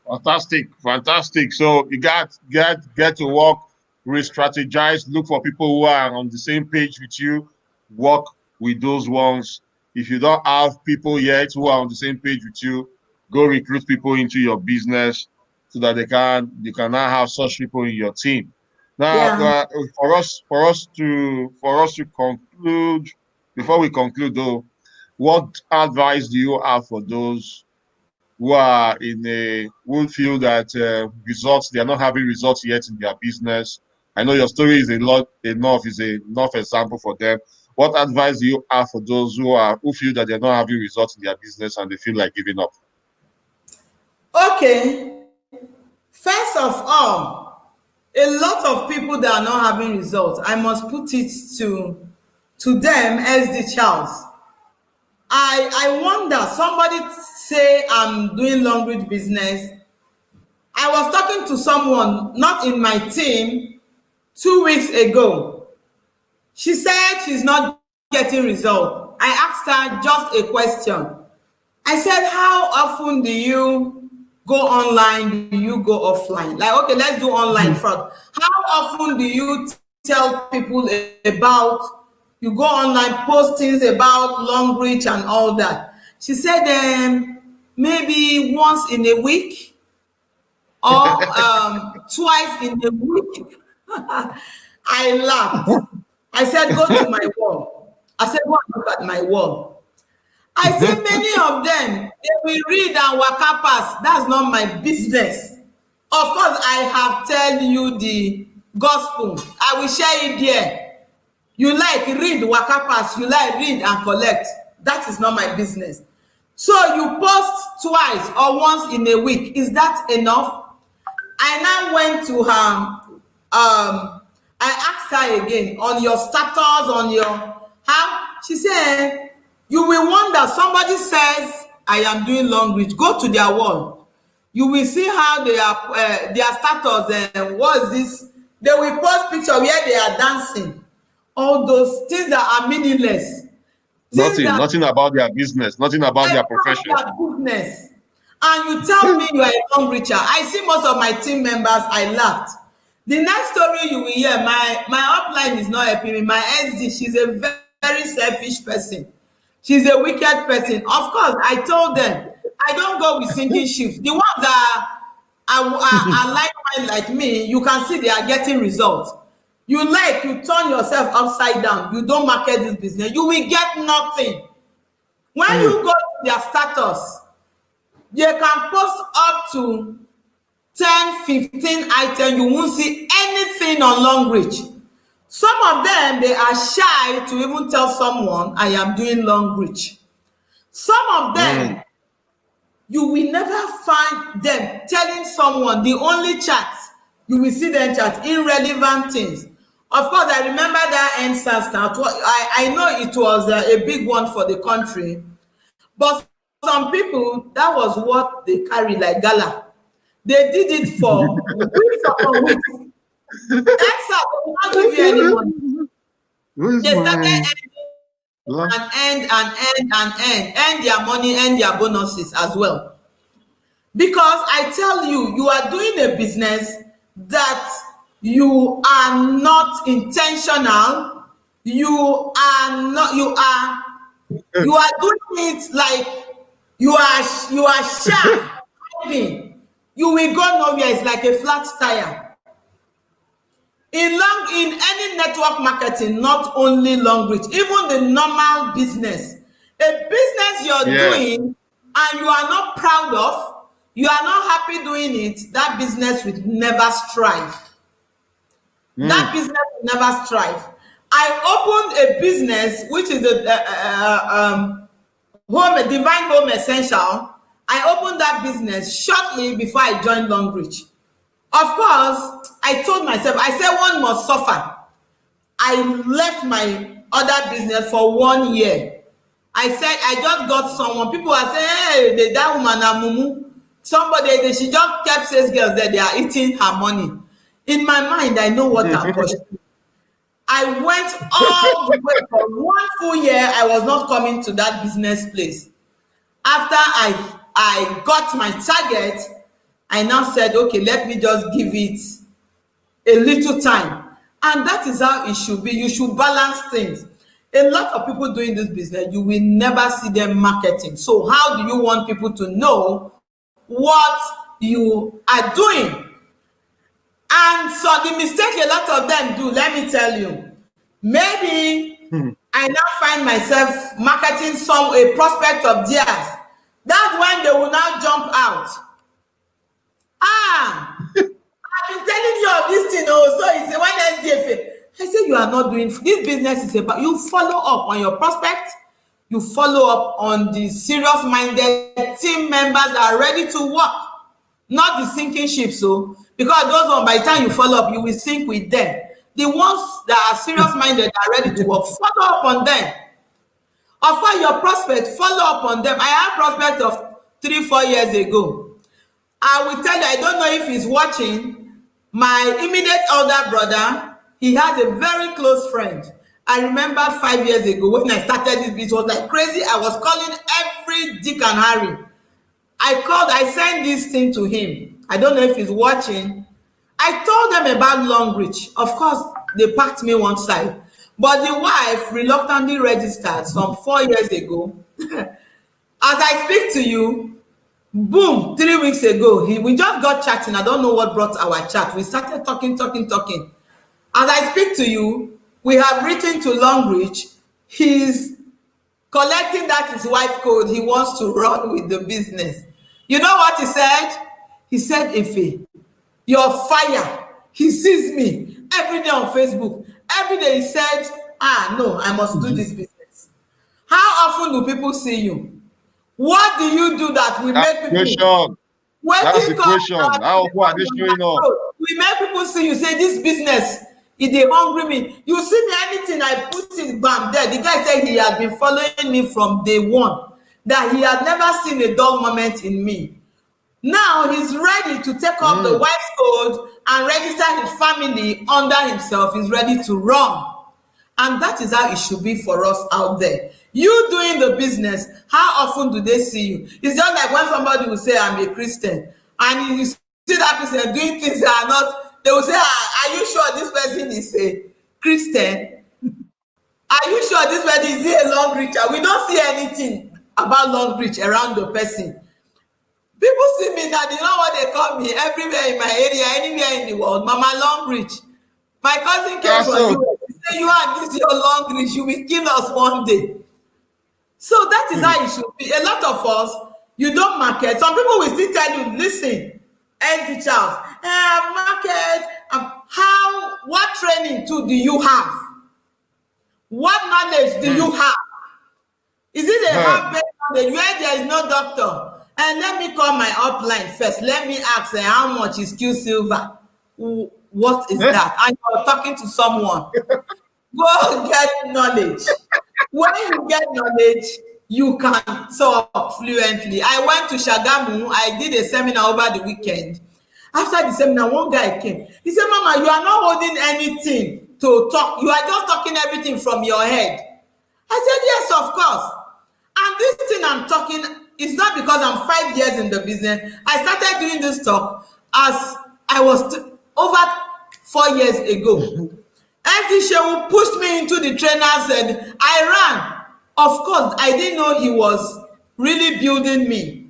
Fantastic, fantastic. So you get to work, re-strategize, look for people who are on the same page with you, work with those ones. If you don't have people yet who are on the same page with you, go recruit people into your business so that you can now have such people in your team. Now, Yeah. for us to conclude, before we conclude though, what advice do you have for those who are who feel that results, they are not having results yet in their business? I know your story is enough example for them. What advice do you have for those who feel that they're not having results in their business and they feel like giving up? Okay. First of all, a lot of people that are not having results, I must put it to them as the Charles. I wonder, somebody say I'm doing Longrich business. I was talking to someone, not in my team, 2 weeks ago. She said she's not getting results. I asked her just a question. I said, how often do you go online? Do you go offline? Like, okay, let's do online first. How often do you tell people about, you go online, post things about Longrich and all that? She said, maybe once in a week or twice in a week. I laughed. I said, go to my wall. I said, go and look at my wall. I say many of them, they will read and waka pass. That's not my business. Of course, I have tell you the gospel. I will share it there. You like read, waka pass. You like read and collect. That is not my business. So you post twice or once in a week. Is that enough? I now went to her. I asked her again, on your status, on your how. She said, you will wonder, somebody says I am doing Longrich, go to their wall. You will see how they are, their status, and what is this? They will post picture where they are dancing. All those things that are meaningless. Nothing about their business, nothing about their profession. Their business. And you tell me you are a Longrich. I see most of my team members, I laughed. The next story you will hear, my upline is not helping me. My SD, she's a very selfish person. She's a wicked person. Of course, I told them, I don't go with sinking ships. The ones that are like me, you can see they are getting results. You turn yourself upside down. You don't market this business. You will get nothing. When you go to their status, they can post up to 10, 15 items. You won't see anything on Longrich. Some of them, they are shy to even tell someone, I am doing Longrich. Some of them, you will never find them telling someone, the only chat, you will see them chat irrelevant things. Of course, I remember that NSAS now. I know it was a big one for the country. But some people, that was what they carry like gala. They did it for weeks upon weeks. Extra, they will not give you any money. Who's They started my ending and their money and their bonuses as well. Because I tell you, you are doing a business that you are not intentional. You are doing it like you are shy. Hiding. You will go nowhere. It's like a flat tire. In any network marketing, not only Longrich, even the normal business, a business you're yes. doing and you are not proud of, you are not happy doing it, that business will never strive. That business will never strive. I opened a business which is a divine home essential. I opened that business shortly before I joined Longrich. Of course, I told myself, I said one must suffer. I left my other business for 1 year. I said I just got someone. People are saying, hey, that woman na mumu. Somebody, she just kept sales girls that they are eating her money. In my mind, I know what I'm pursuing. I went all the way for 1 full year. I was not coming to that business place. After I got my target, I now said, okay, let me just give it a little time. And that is how it should be. You should balance things. A lot of people doing this business, you will never see them marketing. So how do you want people to know what you are doing? And so the mistake a lot of them do, let me tell you, maybe I now find myself marketing a prospect of theirs. That's when they will now jump out. I've been telling you of this thing. So it's when SDFA. I say you are not doing this business is about you follow up on your prospect, you follow up on the serious-minded team members that are ready to work, not the sinking ship. So because those ones, by the time you follow up, you will sink with them. The ones that are serious-minded are ready to work, follow up on them. Of course, your prospect, follow up on them. I had prospect of 3-4 years ago. I will tell you, I don't know if he's watching. My immediate older brother, he has a very close friend. I remember 5 years ago when I started this business, it was like crazy. I was calling every Dick and Harry. I sent this thing to him. I don't know if he's watching. I told them about Longrich. Of course, they packed me one side. But the wife reluctantly registered some 4 years ago. As I speak to you, boom, 3 weeks ago, we just got chatting. I don't know what brought our chat. We started talking. As I speak to you, we have written to Longrich. He's collecting that his wife code. He wants to run with the business. You know what he said? He said, Efe, you're fire. He sees me every day on Facebook. Every day he said, no, I must do this business. How often do people see you? What do you do that will make people? That's the question. How are they showing up? We make people see you say this business, if they hungry me. You see me, anything I put in bam there. The guy said he had been following me from day one, that he had never seen a dull moment in me. Now he's ready to take up the wife's code and register his family under himself. He's ready to run. And that is how it should be for us out there. You doing the business, how often do they see you? It's just like when somebody will say, I'm a Christian, and you see that person doing things that are not, they will say, are you sure this person is a Christian? Are you sure this person is a Longricher? We don't see anything about Longrich around the person. People see me now, they know what they call me everywhere in my area, anywhere in the world. Mama Longrich. My cousin came from US. He said, you and this your Longrich, you will kill us one day. So that is how it should be. A lot of us, you don't market. Some people will still tell you, listen, LD Charles, market. What training too do you have? What knowledge do you have? Is it a half-baked knowledge where there is no doctor? And let me call my upline first. Let me ask how much is Q Silver? What is that? And you're talking to someone. Go get knowledge. When you get knowledge, you can talk fluently. I went to Shagamu. I did a seminar over the weekend. After the seminar, one guy came. He said, Mama, you are not holding anything to talk. You are just talking everything from your head. I said, yes, of course. And this thing I'm talking is not because I'm 5 years in the business. I started doing this talk as I was over 4 years ago. Every Shehu pushed me into the trainers and I ran. Of course, I didn't know he was really building me.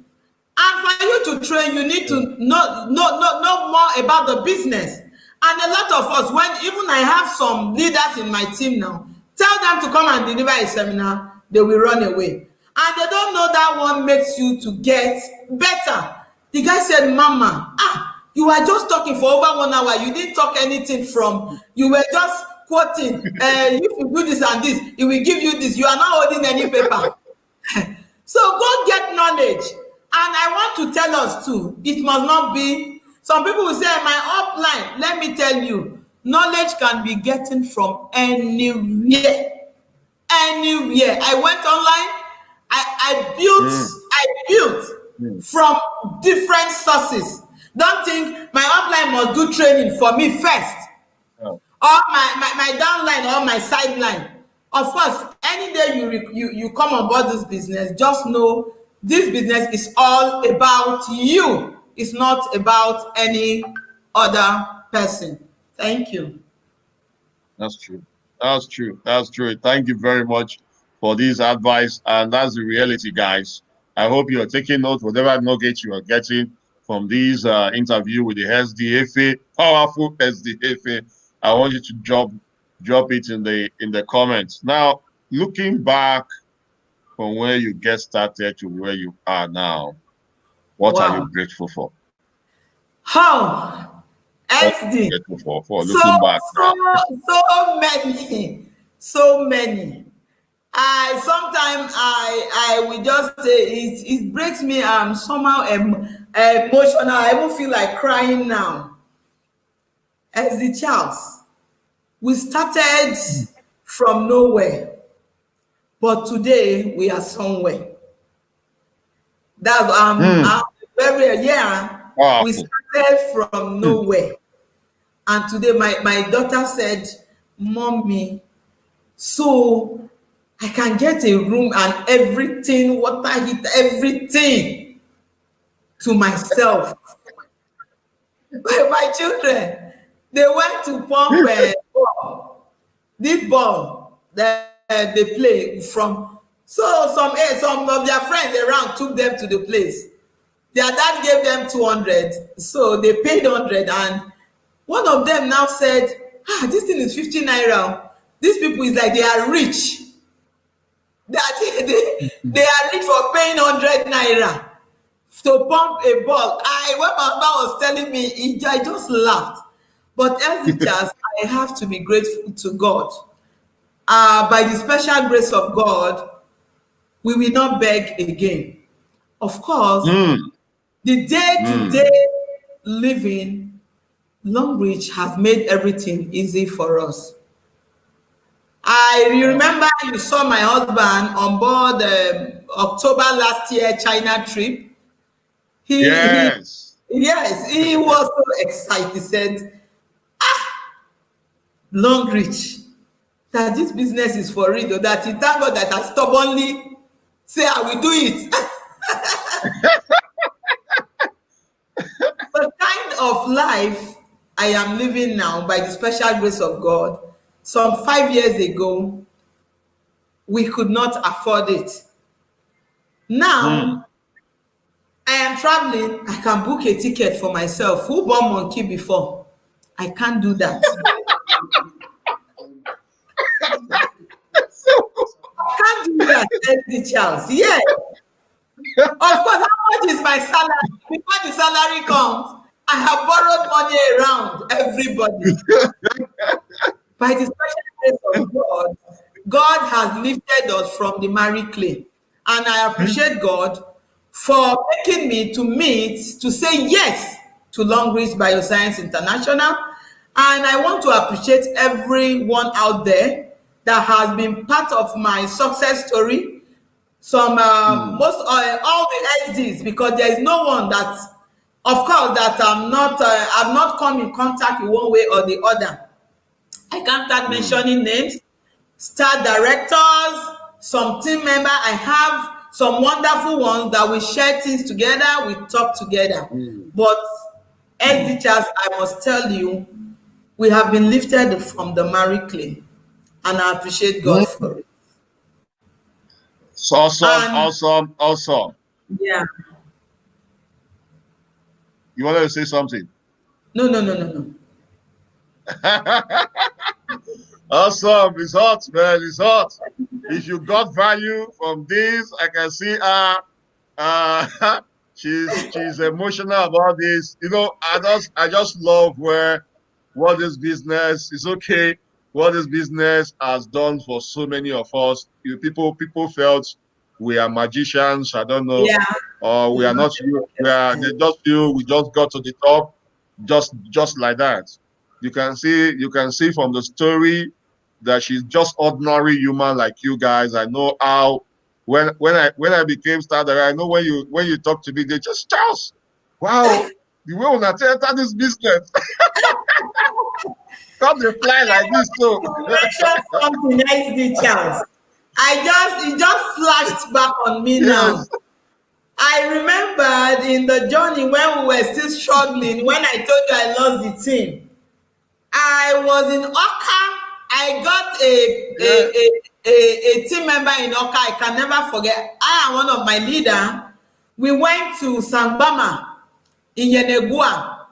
And for you to train, you need to know more about the business. And a lot of us, when even I have some leaders in my team now, tell them to come and deliver a seminar, they will run away. And they don't know that one makes you to get better. The guy said, Mama, you are just talking for over 1 hour. You didn't talk anything from, you were just quoting, if you do this and this, he will give you this. You are not holding any paper. So go get knowledge. And I want to tell us too, it must not be, some people will say, my upline, let me tell you, knowledge can be getting from anywhere. Anywhere. I went online, I built from different sources. Don't think my upline must do training for me first. Or my downline or my sideline. Of course, any day you come on board this business, just know this business is all about you. It's not about any other person. Thank you. That's true. That's true. That's true. Thank you very much for this advice. And that's the reality, guys. I hope you're taking note, whatever nugget you are getting from this interview with the SDFA, powerful SDFA. I want you to drop it in the comments. Now, looking back from where you get started to where you are now, what are you grateful for? How? SD. Grateful for looking back. So many. Sometimes I will just say it breaks me. I'm somehow emotional. I even feel like crying now. As the Charles, we started from nowhere, but today we are somewhere. That's we started from nowhere, and today my daughter said, "Mommy, so I can get a room and everything, water heat, everything to myself." My children, they went to pump ball. This ball that they play from. So some of their friends around took them to the place. Their dad gave them 200, so they paid 100. And one of them now said, this thing is 50 naira. These people is like they are rich. They are rich for paying 100 naira to pump a ball. When my mama was telling me, I just laughed. But as it is, I have to be grateful to God. By the special grace of God, we will not beg again. Of course, the day-to-day living, Longrich has made everything easy for us. I remember you saw my husband on board October last year China trip. He was so excited. He said, Longrich, that this business is for real, that he thank God that I stubbornly say I will do it. The kind of life I am living now, by the special grace of God, some 5 years ago, we could not afford it. Now, I am traveling, I can book a ticket for myself. Who bought monkey before? I can't do that. I can't do that, Eddie Charles. Yeah. Of course, how much is my salary? Before the salary comes, I have borrowed money around everybody. By the special grace of God, God has lifted us from the married clay. And I appreciate God for making me to say yes to Longrich Bioscience International. And I want to appreciate everyone out there that has been part of my success story. Some, all the SDs, because there is no one that Of course, that I've not come in contact in one way or the other. I can't start mentioning names, star directors, some team member. I have some wonderful ones that we share things together, we talk together. But SD Charles, I must tell you, we have been lifted from the marry clay, and I appreciate God for it. It's awesome, And awesome, awesome. yeah, You wanted to say something? no, no, no, no, no. Awesome. It's hot, man. It's hot. If you got value from this, I can see she's emotional about this. You know, I just love where what this business is okay. What this business has done for so many of us. People felt we are magicians. I don't know, Yeah, or we it's are not not. We are. They just feel we just got to the top, just like that. You can see from the story that she's just ordinary human like you guys. I know how when I became starter, I know when you talk to me, they just Charles, wow, the way when I enter this business, come to fly like this. So you mentioned something SD Charles. It just flashed back on me now. yes, I remembered in the journey when we were still struggling, when I told you I lost the team. I was in Oka. I got yeah, a team member in Oka. I can never forget. I and one of my leader, we went to Sangbama in Yenegua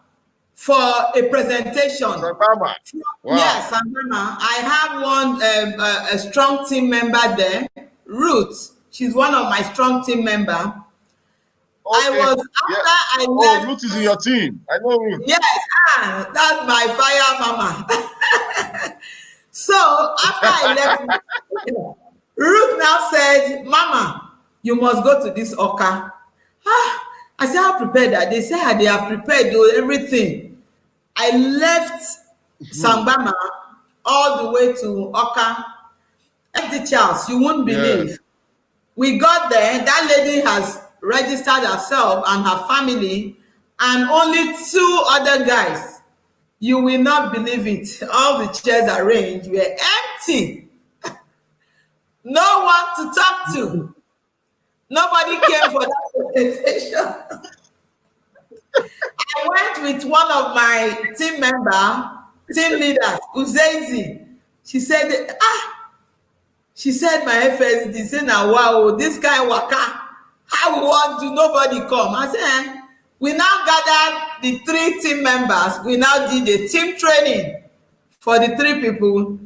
for a presentation. Santama. Yes, Wow. Sangbama. I have a strong team member there, Ruth. She's one of my strong team member. I Okay. was Yeah. after I Oh, left. Ruth is in your team. I know Ruth. Yes, that's my fire mama. So after I left, Ruth now said, Mama, you must go to this Oka. I said, how prepared are they? Say they have prepared everything. I left Sangbama all the way to Oka. At the Charles, you won't Yeah. believe. We got there, that lady has registered herself and her family, and only two other guys. You will not believe it. All the chairs arranged were empty. No one to talk to. Nobody came for that presentation. I went with one of my team leaders, Uzezi. She said, she said my FSD, say now wow, this kind waka, how we want to nobody come. I said, we now gathered the three team members. We now did a team training for the three people.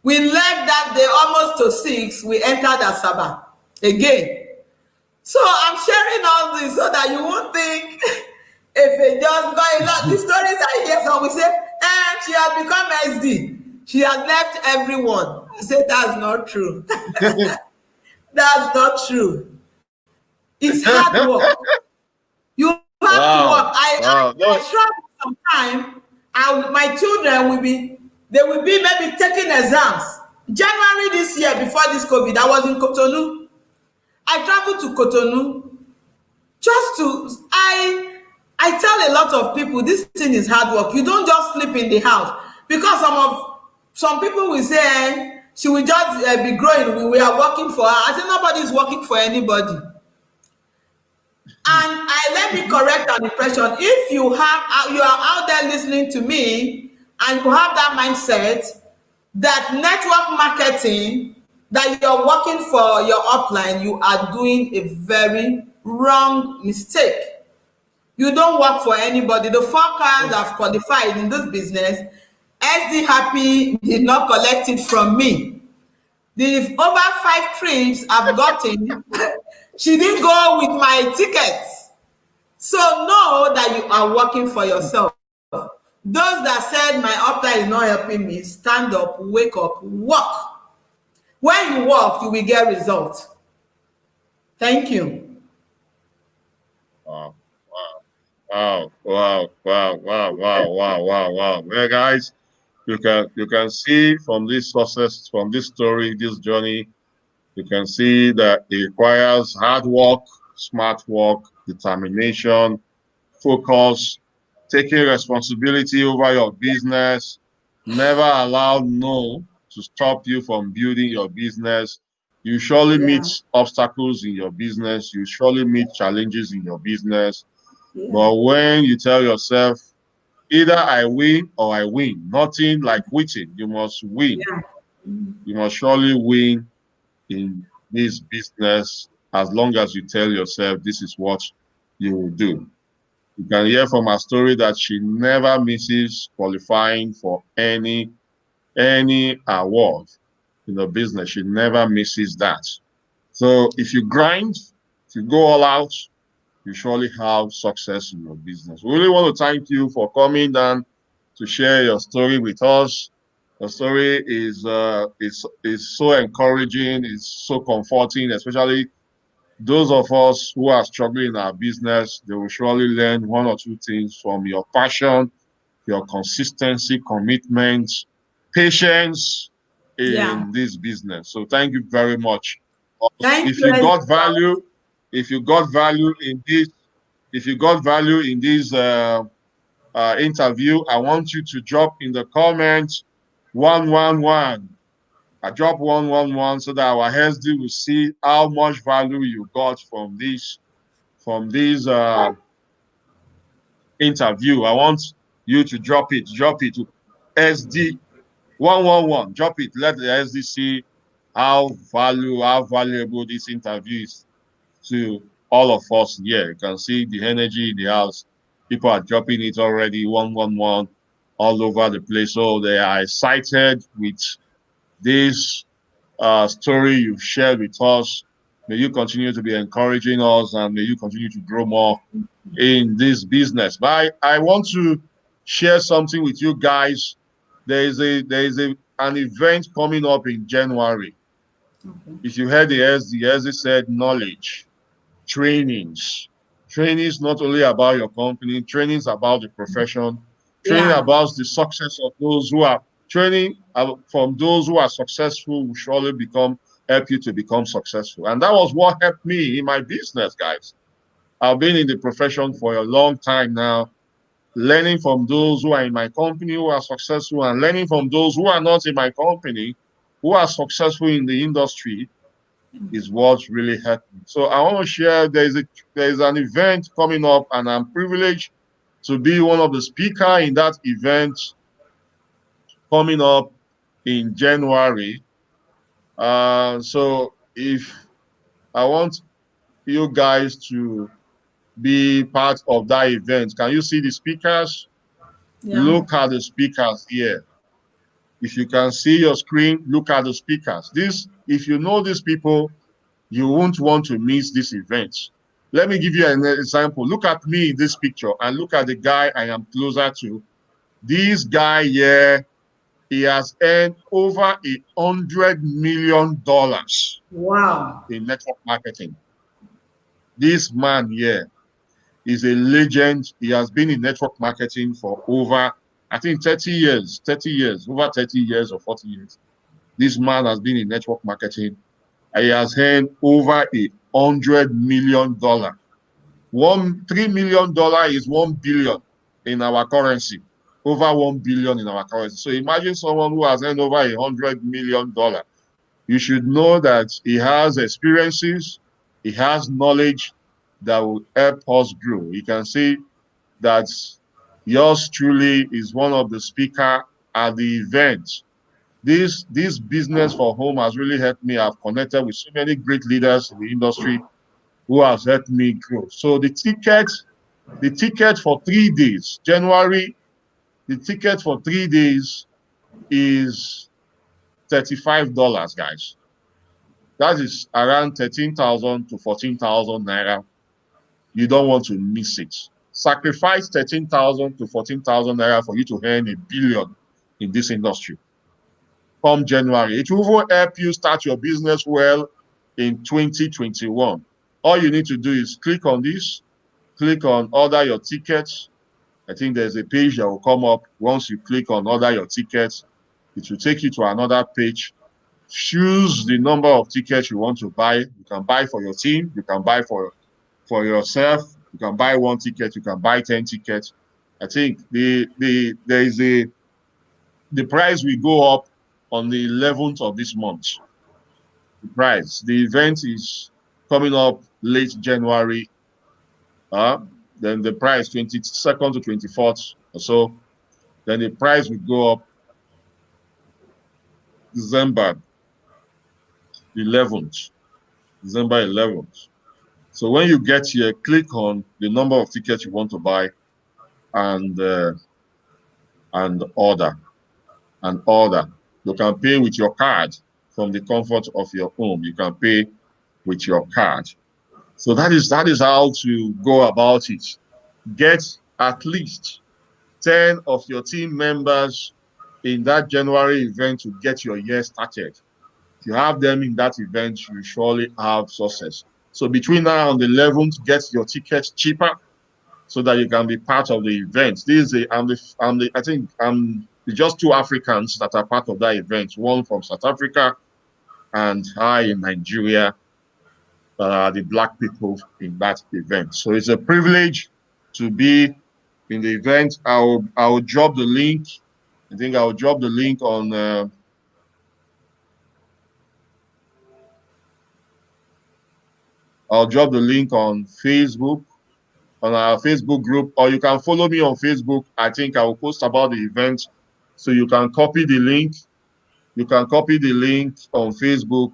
We left that day almost to 6. We entered Asaba again. So I'm sharing all this so that you won't think if it just got a lot. The stories I hear, some we say, she has become SD. She has left everyone. I say that's not true. That's not true. It's hard work. You have to work. Wow. Wow. I No. struggle sometime. My children will be maybe taking exams. January this year, before this COVID, I was in Cotonou. I traveled to Cotonou just to I tell a lot of people this thing is hard work. You don't just sleep in the house, because some people will say she will just be growing. We are working for her. I say nobody is working for anybody. And let me correct an impression. If you are out there listening to me and you have that mindset that network marketing, that you're working for your upline, you are doing a very wrong mistake. You don't work for anybody. The 4 cars have qualified in this business. SD Happy did not collect it from me. The over 5 trips I've gotten, she didn't go with my tickets. So know that you are working for yourself. Those that said my upline is not helping me, stand up, wake up, work. When you work, you will get results. Thank you. Wow. Wow. Wow. Wow. Wow. Wow. Wow. Wow. Wow. Well, guys, you can see from this success, from this story, this journey, you can see that it requires hard work, smart work, determination, focus, taking responsibility over your business. Never allow no to stop you from building your business. You surely meet Yeah. obstacles in your business. You surely meet challenges in your business. Yeah. But when you tell yourself, either I win or I win, nothing like quitting. You must win. Yeah. You must surely win in this business as long as you tell yourself this is what you will do. You can hear from her story that she never misses qualifying for any award in the business. She never misses that. So if you grind, if you go all out, you surely have success in your business. We really want to thank you for coming down to share your story with us. The story is so encouraging, it's so comforting, especially those of us who are struggling in our business. They will surely learn one or two things from your passion, your consistency, commitment, patience Yeah. in this business. So thank you very much. Thank If you, you Ezra. got value, if you got value in this, if you got value in this interview, I want you to drop in the comments 111. I drop 111 so that our SD will see how much value you got from this interview. I want you to drop it to SD 111. Drop it. Let the SD see how valuable this interview is to all of us here. You can see the energy in the house. People are dropping it already, 111 all over the place. So they are excited with this story you've shared with us. May you continue to be encouraging us and may you continue to grow more in this business. But I want to share something with you guys. There is an event coming up in January. Okay. If you heard the SD said knowledge, trainings. Trainings not only about your company, trainings about the profession, training Yeah. about the success of those who are training from those who are successful will surely become help you to become successful. And that was what helped me in my business, guys. I've been in the profession for a long time now, learning from those who are in my company who are successful and learning from those who are not in my company who are successful in the industry is what really helped me. So I want to share there's an event coming up, and I'm privileged to be one of the speaker in that event coming up in January. So if I want you guys to be part of that event, can you see the speakers? Yeah. Look at the speakers here. If you can see your screen, look at the speakers. If you know these people, you won't want to miss this event. Let me give you an example. Look at me in this picture and look at the guy I am closer to. This guy here, he has earned over $100 million Wow. in network marketing. This man here is a legend. He has been in network marketing for over, I think, 30 years, 30 years, over 30 years or 40 years. This man has been in network marketing. He has earned over $100 million. $3 million is 1 billion in our currency. Over 1 billion in our currency. So imagine someone who has earned over $100 million. You should know that he has experiences, he has knowledge that will help us grow. You can see that yours truly is one of the speaker at the event. This business for home has really helped me. I've connected with so many great leaders in the industry who has helped me grow. So the ticket for 3 days, January, the ticket for 3 days is $35, guys. That is around 13,000 to 14,000 naira. You don't want to miss it. Sacrifice 13,000 to 14,000 naira for you to earn 1 billion in this industry. Come January, it will help you start your business well in 2021. All you need to do is click on this, click on order your tickets. I think there's a page that will come up. Once you click on order your tickets, it will take you to another page. Choose the number of tickets you want to buy. You can buy for your team. You can buy for yourself. You can buy one ticket, you can buy 10 tickets. I think there is the price will go up on the 11th of this month. The price. The event is coming up late January. Uh, then the price 22nd to 24th or so. Then the price will go up December 11th. December 11th. So when you get here, click on the number of tickets you want to buy and order. And order. You can pay with your card from the comfort of your home. You can pay with your card. So that is how to go about it. Get at least 10 of your team members in that January event to get your year started. If you have them in that event, you surely have success. So between now and the 11th, get your tickets cheaper so that you can be part of the event. I think just two Africans that are part of that event. One from South Africa and I in Nigeria, the Black people in that event. So it's a privilege to be in the event. I'll drop the link. I think I'll drop the link on Facebook, on our Facebook group, or you can follow me on Facebook. I think I will post about the event, so you can copy the link. You can copy the link on Facebook.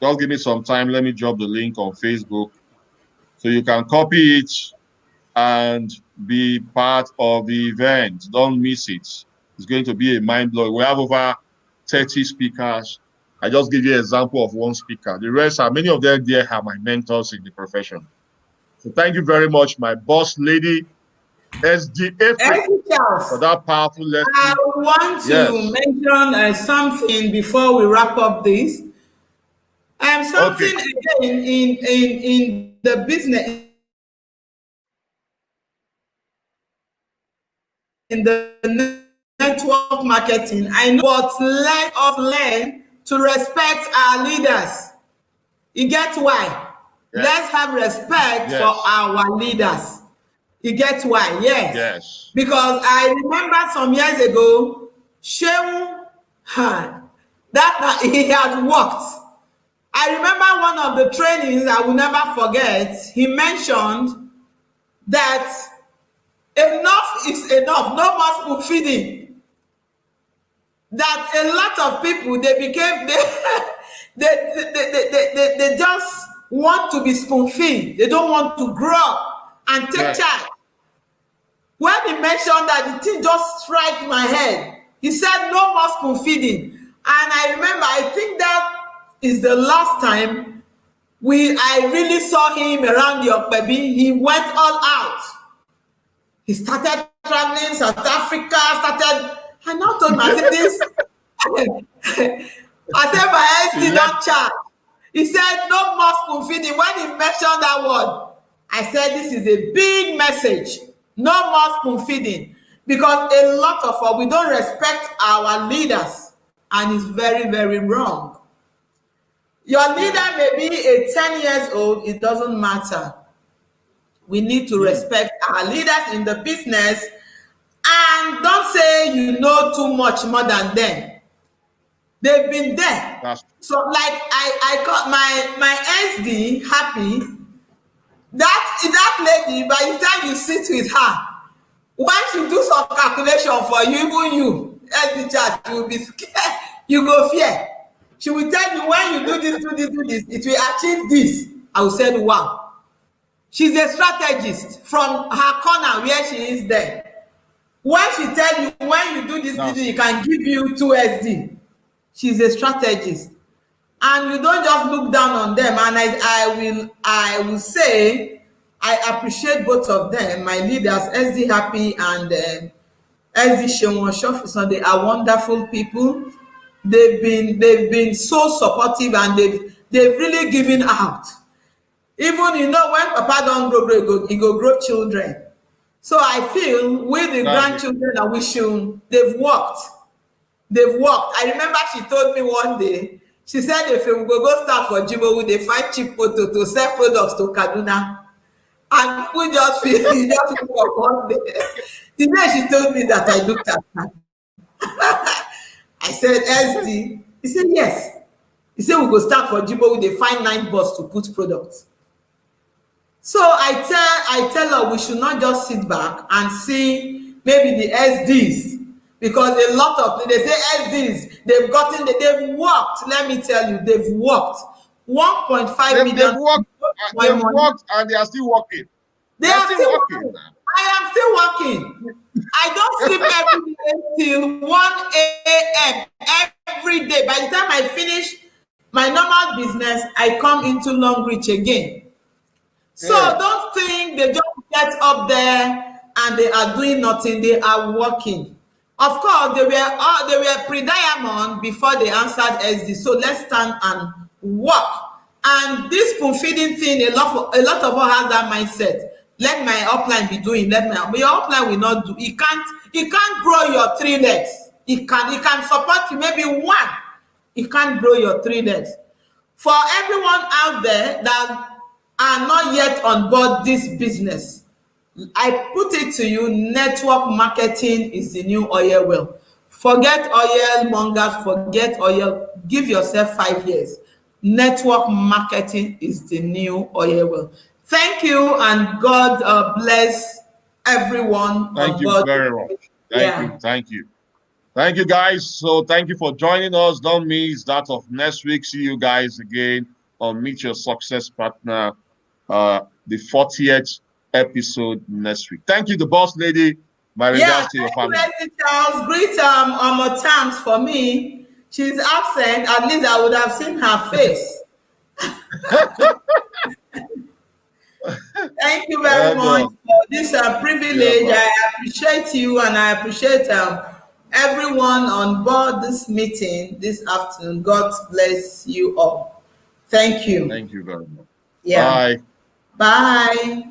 Just give me some time. Let me drop the link on Facebook, so you can copy it and be part of the event. Don't miss it. It's going to be a mind blowing. We have over 30 speakers. I just give you an example of one speaker. The rest are, many of them there are my mentors in the profession. So thank you very much, my boss lady, SDA, for that powerful lesson. I want to mention something before we wrap up this. Something again in the business, in the network marketing. I know, but let us learn to respect our leaders. You get why? Yes. Let's have respect for our leaders. You get why? Yes. Because I remember some years ago, Shehu, that he has worked. I remember one of the trainings I will never forget. He mentioned that enough is enough, no more spoon feeding. That a lot of people, they just want to be spoon fed. They don't want to grow up and take charge. When he mentioned that, the thing just struck my head. He said no more spoon feeding. And I remember, I think that is the last time I really saw him around your baby. He went all out. He started traveling South Africa, I now told myself this. I said my SD don't charge. He said no more spoon feeding. When he mentioned that word, I said this is a big message. No more spoon feeding. Because a lot of us, we don't respect our leaders. And it's very, very wrong. Your leader may be a 10 years old, it doesn't matter. We need to respect our leaders in the business, and don't say you know too much more than them. They've been there. So like I got my SD happy. That lady, by the time you sit with her, once you do some calculation for you, even you, SD chart, you will be scared, you go fear. She will tell you, when you do this, it will achieve this. I will say, wow. She's a strategist from her corner where she is there. When she tell you, when you do this, it can give you 2 SD. She's a strategist. And you don't just look down on them. And I will say, I appreciate both of them, my leaders, SD Happy and SD Shewon Shofison. They are wonderful people. They've been so supportive, and they've really given out. Even, when Papa don't grow, he go grow children. So I feel with the grandchildren that they've worked. I remember she told me one day, She said, if we go start for Jibo, they find cheap motor to sell products to Kaduna. And people just feel, you just look for one day. The day she told me that, I looked at her. I said, SD. He said, yes. He said, we go start for Jibo, they find 9 bus to put products. So I tell her we should not just sit back and see maybe the SDs, because a lot of they say SDs, they've worked. Let me tell you, they've worked 1.5 million. They've worked and they are still working. They are still working. I am still working. I don't sleep every day till 1 a.m. every day. By the time I finish my normal business, I come into Longrich again. So don't think they just get up there and they are doing nothing. They are working. Of course, they were pre-diamond before they answered SD. So let's stand and work. And this spoon feeding thing, a lot of us have that mindset. Let my upline be doing. But your upline will not do. It can't grow your 3 legs. It can support you maybe 1. It can't grow your 3 legs. For everyone out there that are not yet on board this business, I put it to you, network marketing is the new oil well. Forget oil mongers, forget oil. Give yourself 5 years. Network marketing is the new oil well. Thank you, and God bless everyone. Thank you very much. Thank you. Thank you, guys. So thank you for joining us. Don't miss that of next week. See you guys again on Meet Your Success Partner, the 40th episode next week. Thank you, the boss lady. My regards to your family. Charles, greet Omo Tams for me. She's absent. At least I would have seen her face. Thank you very much for this privilege. I appreciate you, and I appreciate everyone on board this meeting this afternoon. God bless you all. Thank you. Thank you very much. Yeah. Bye. Bye.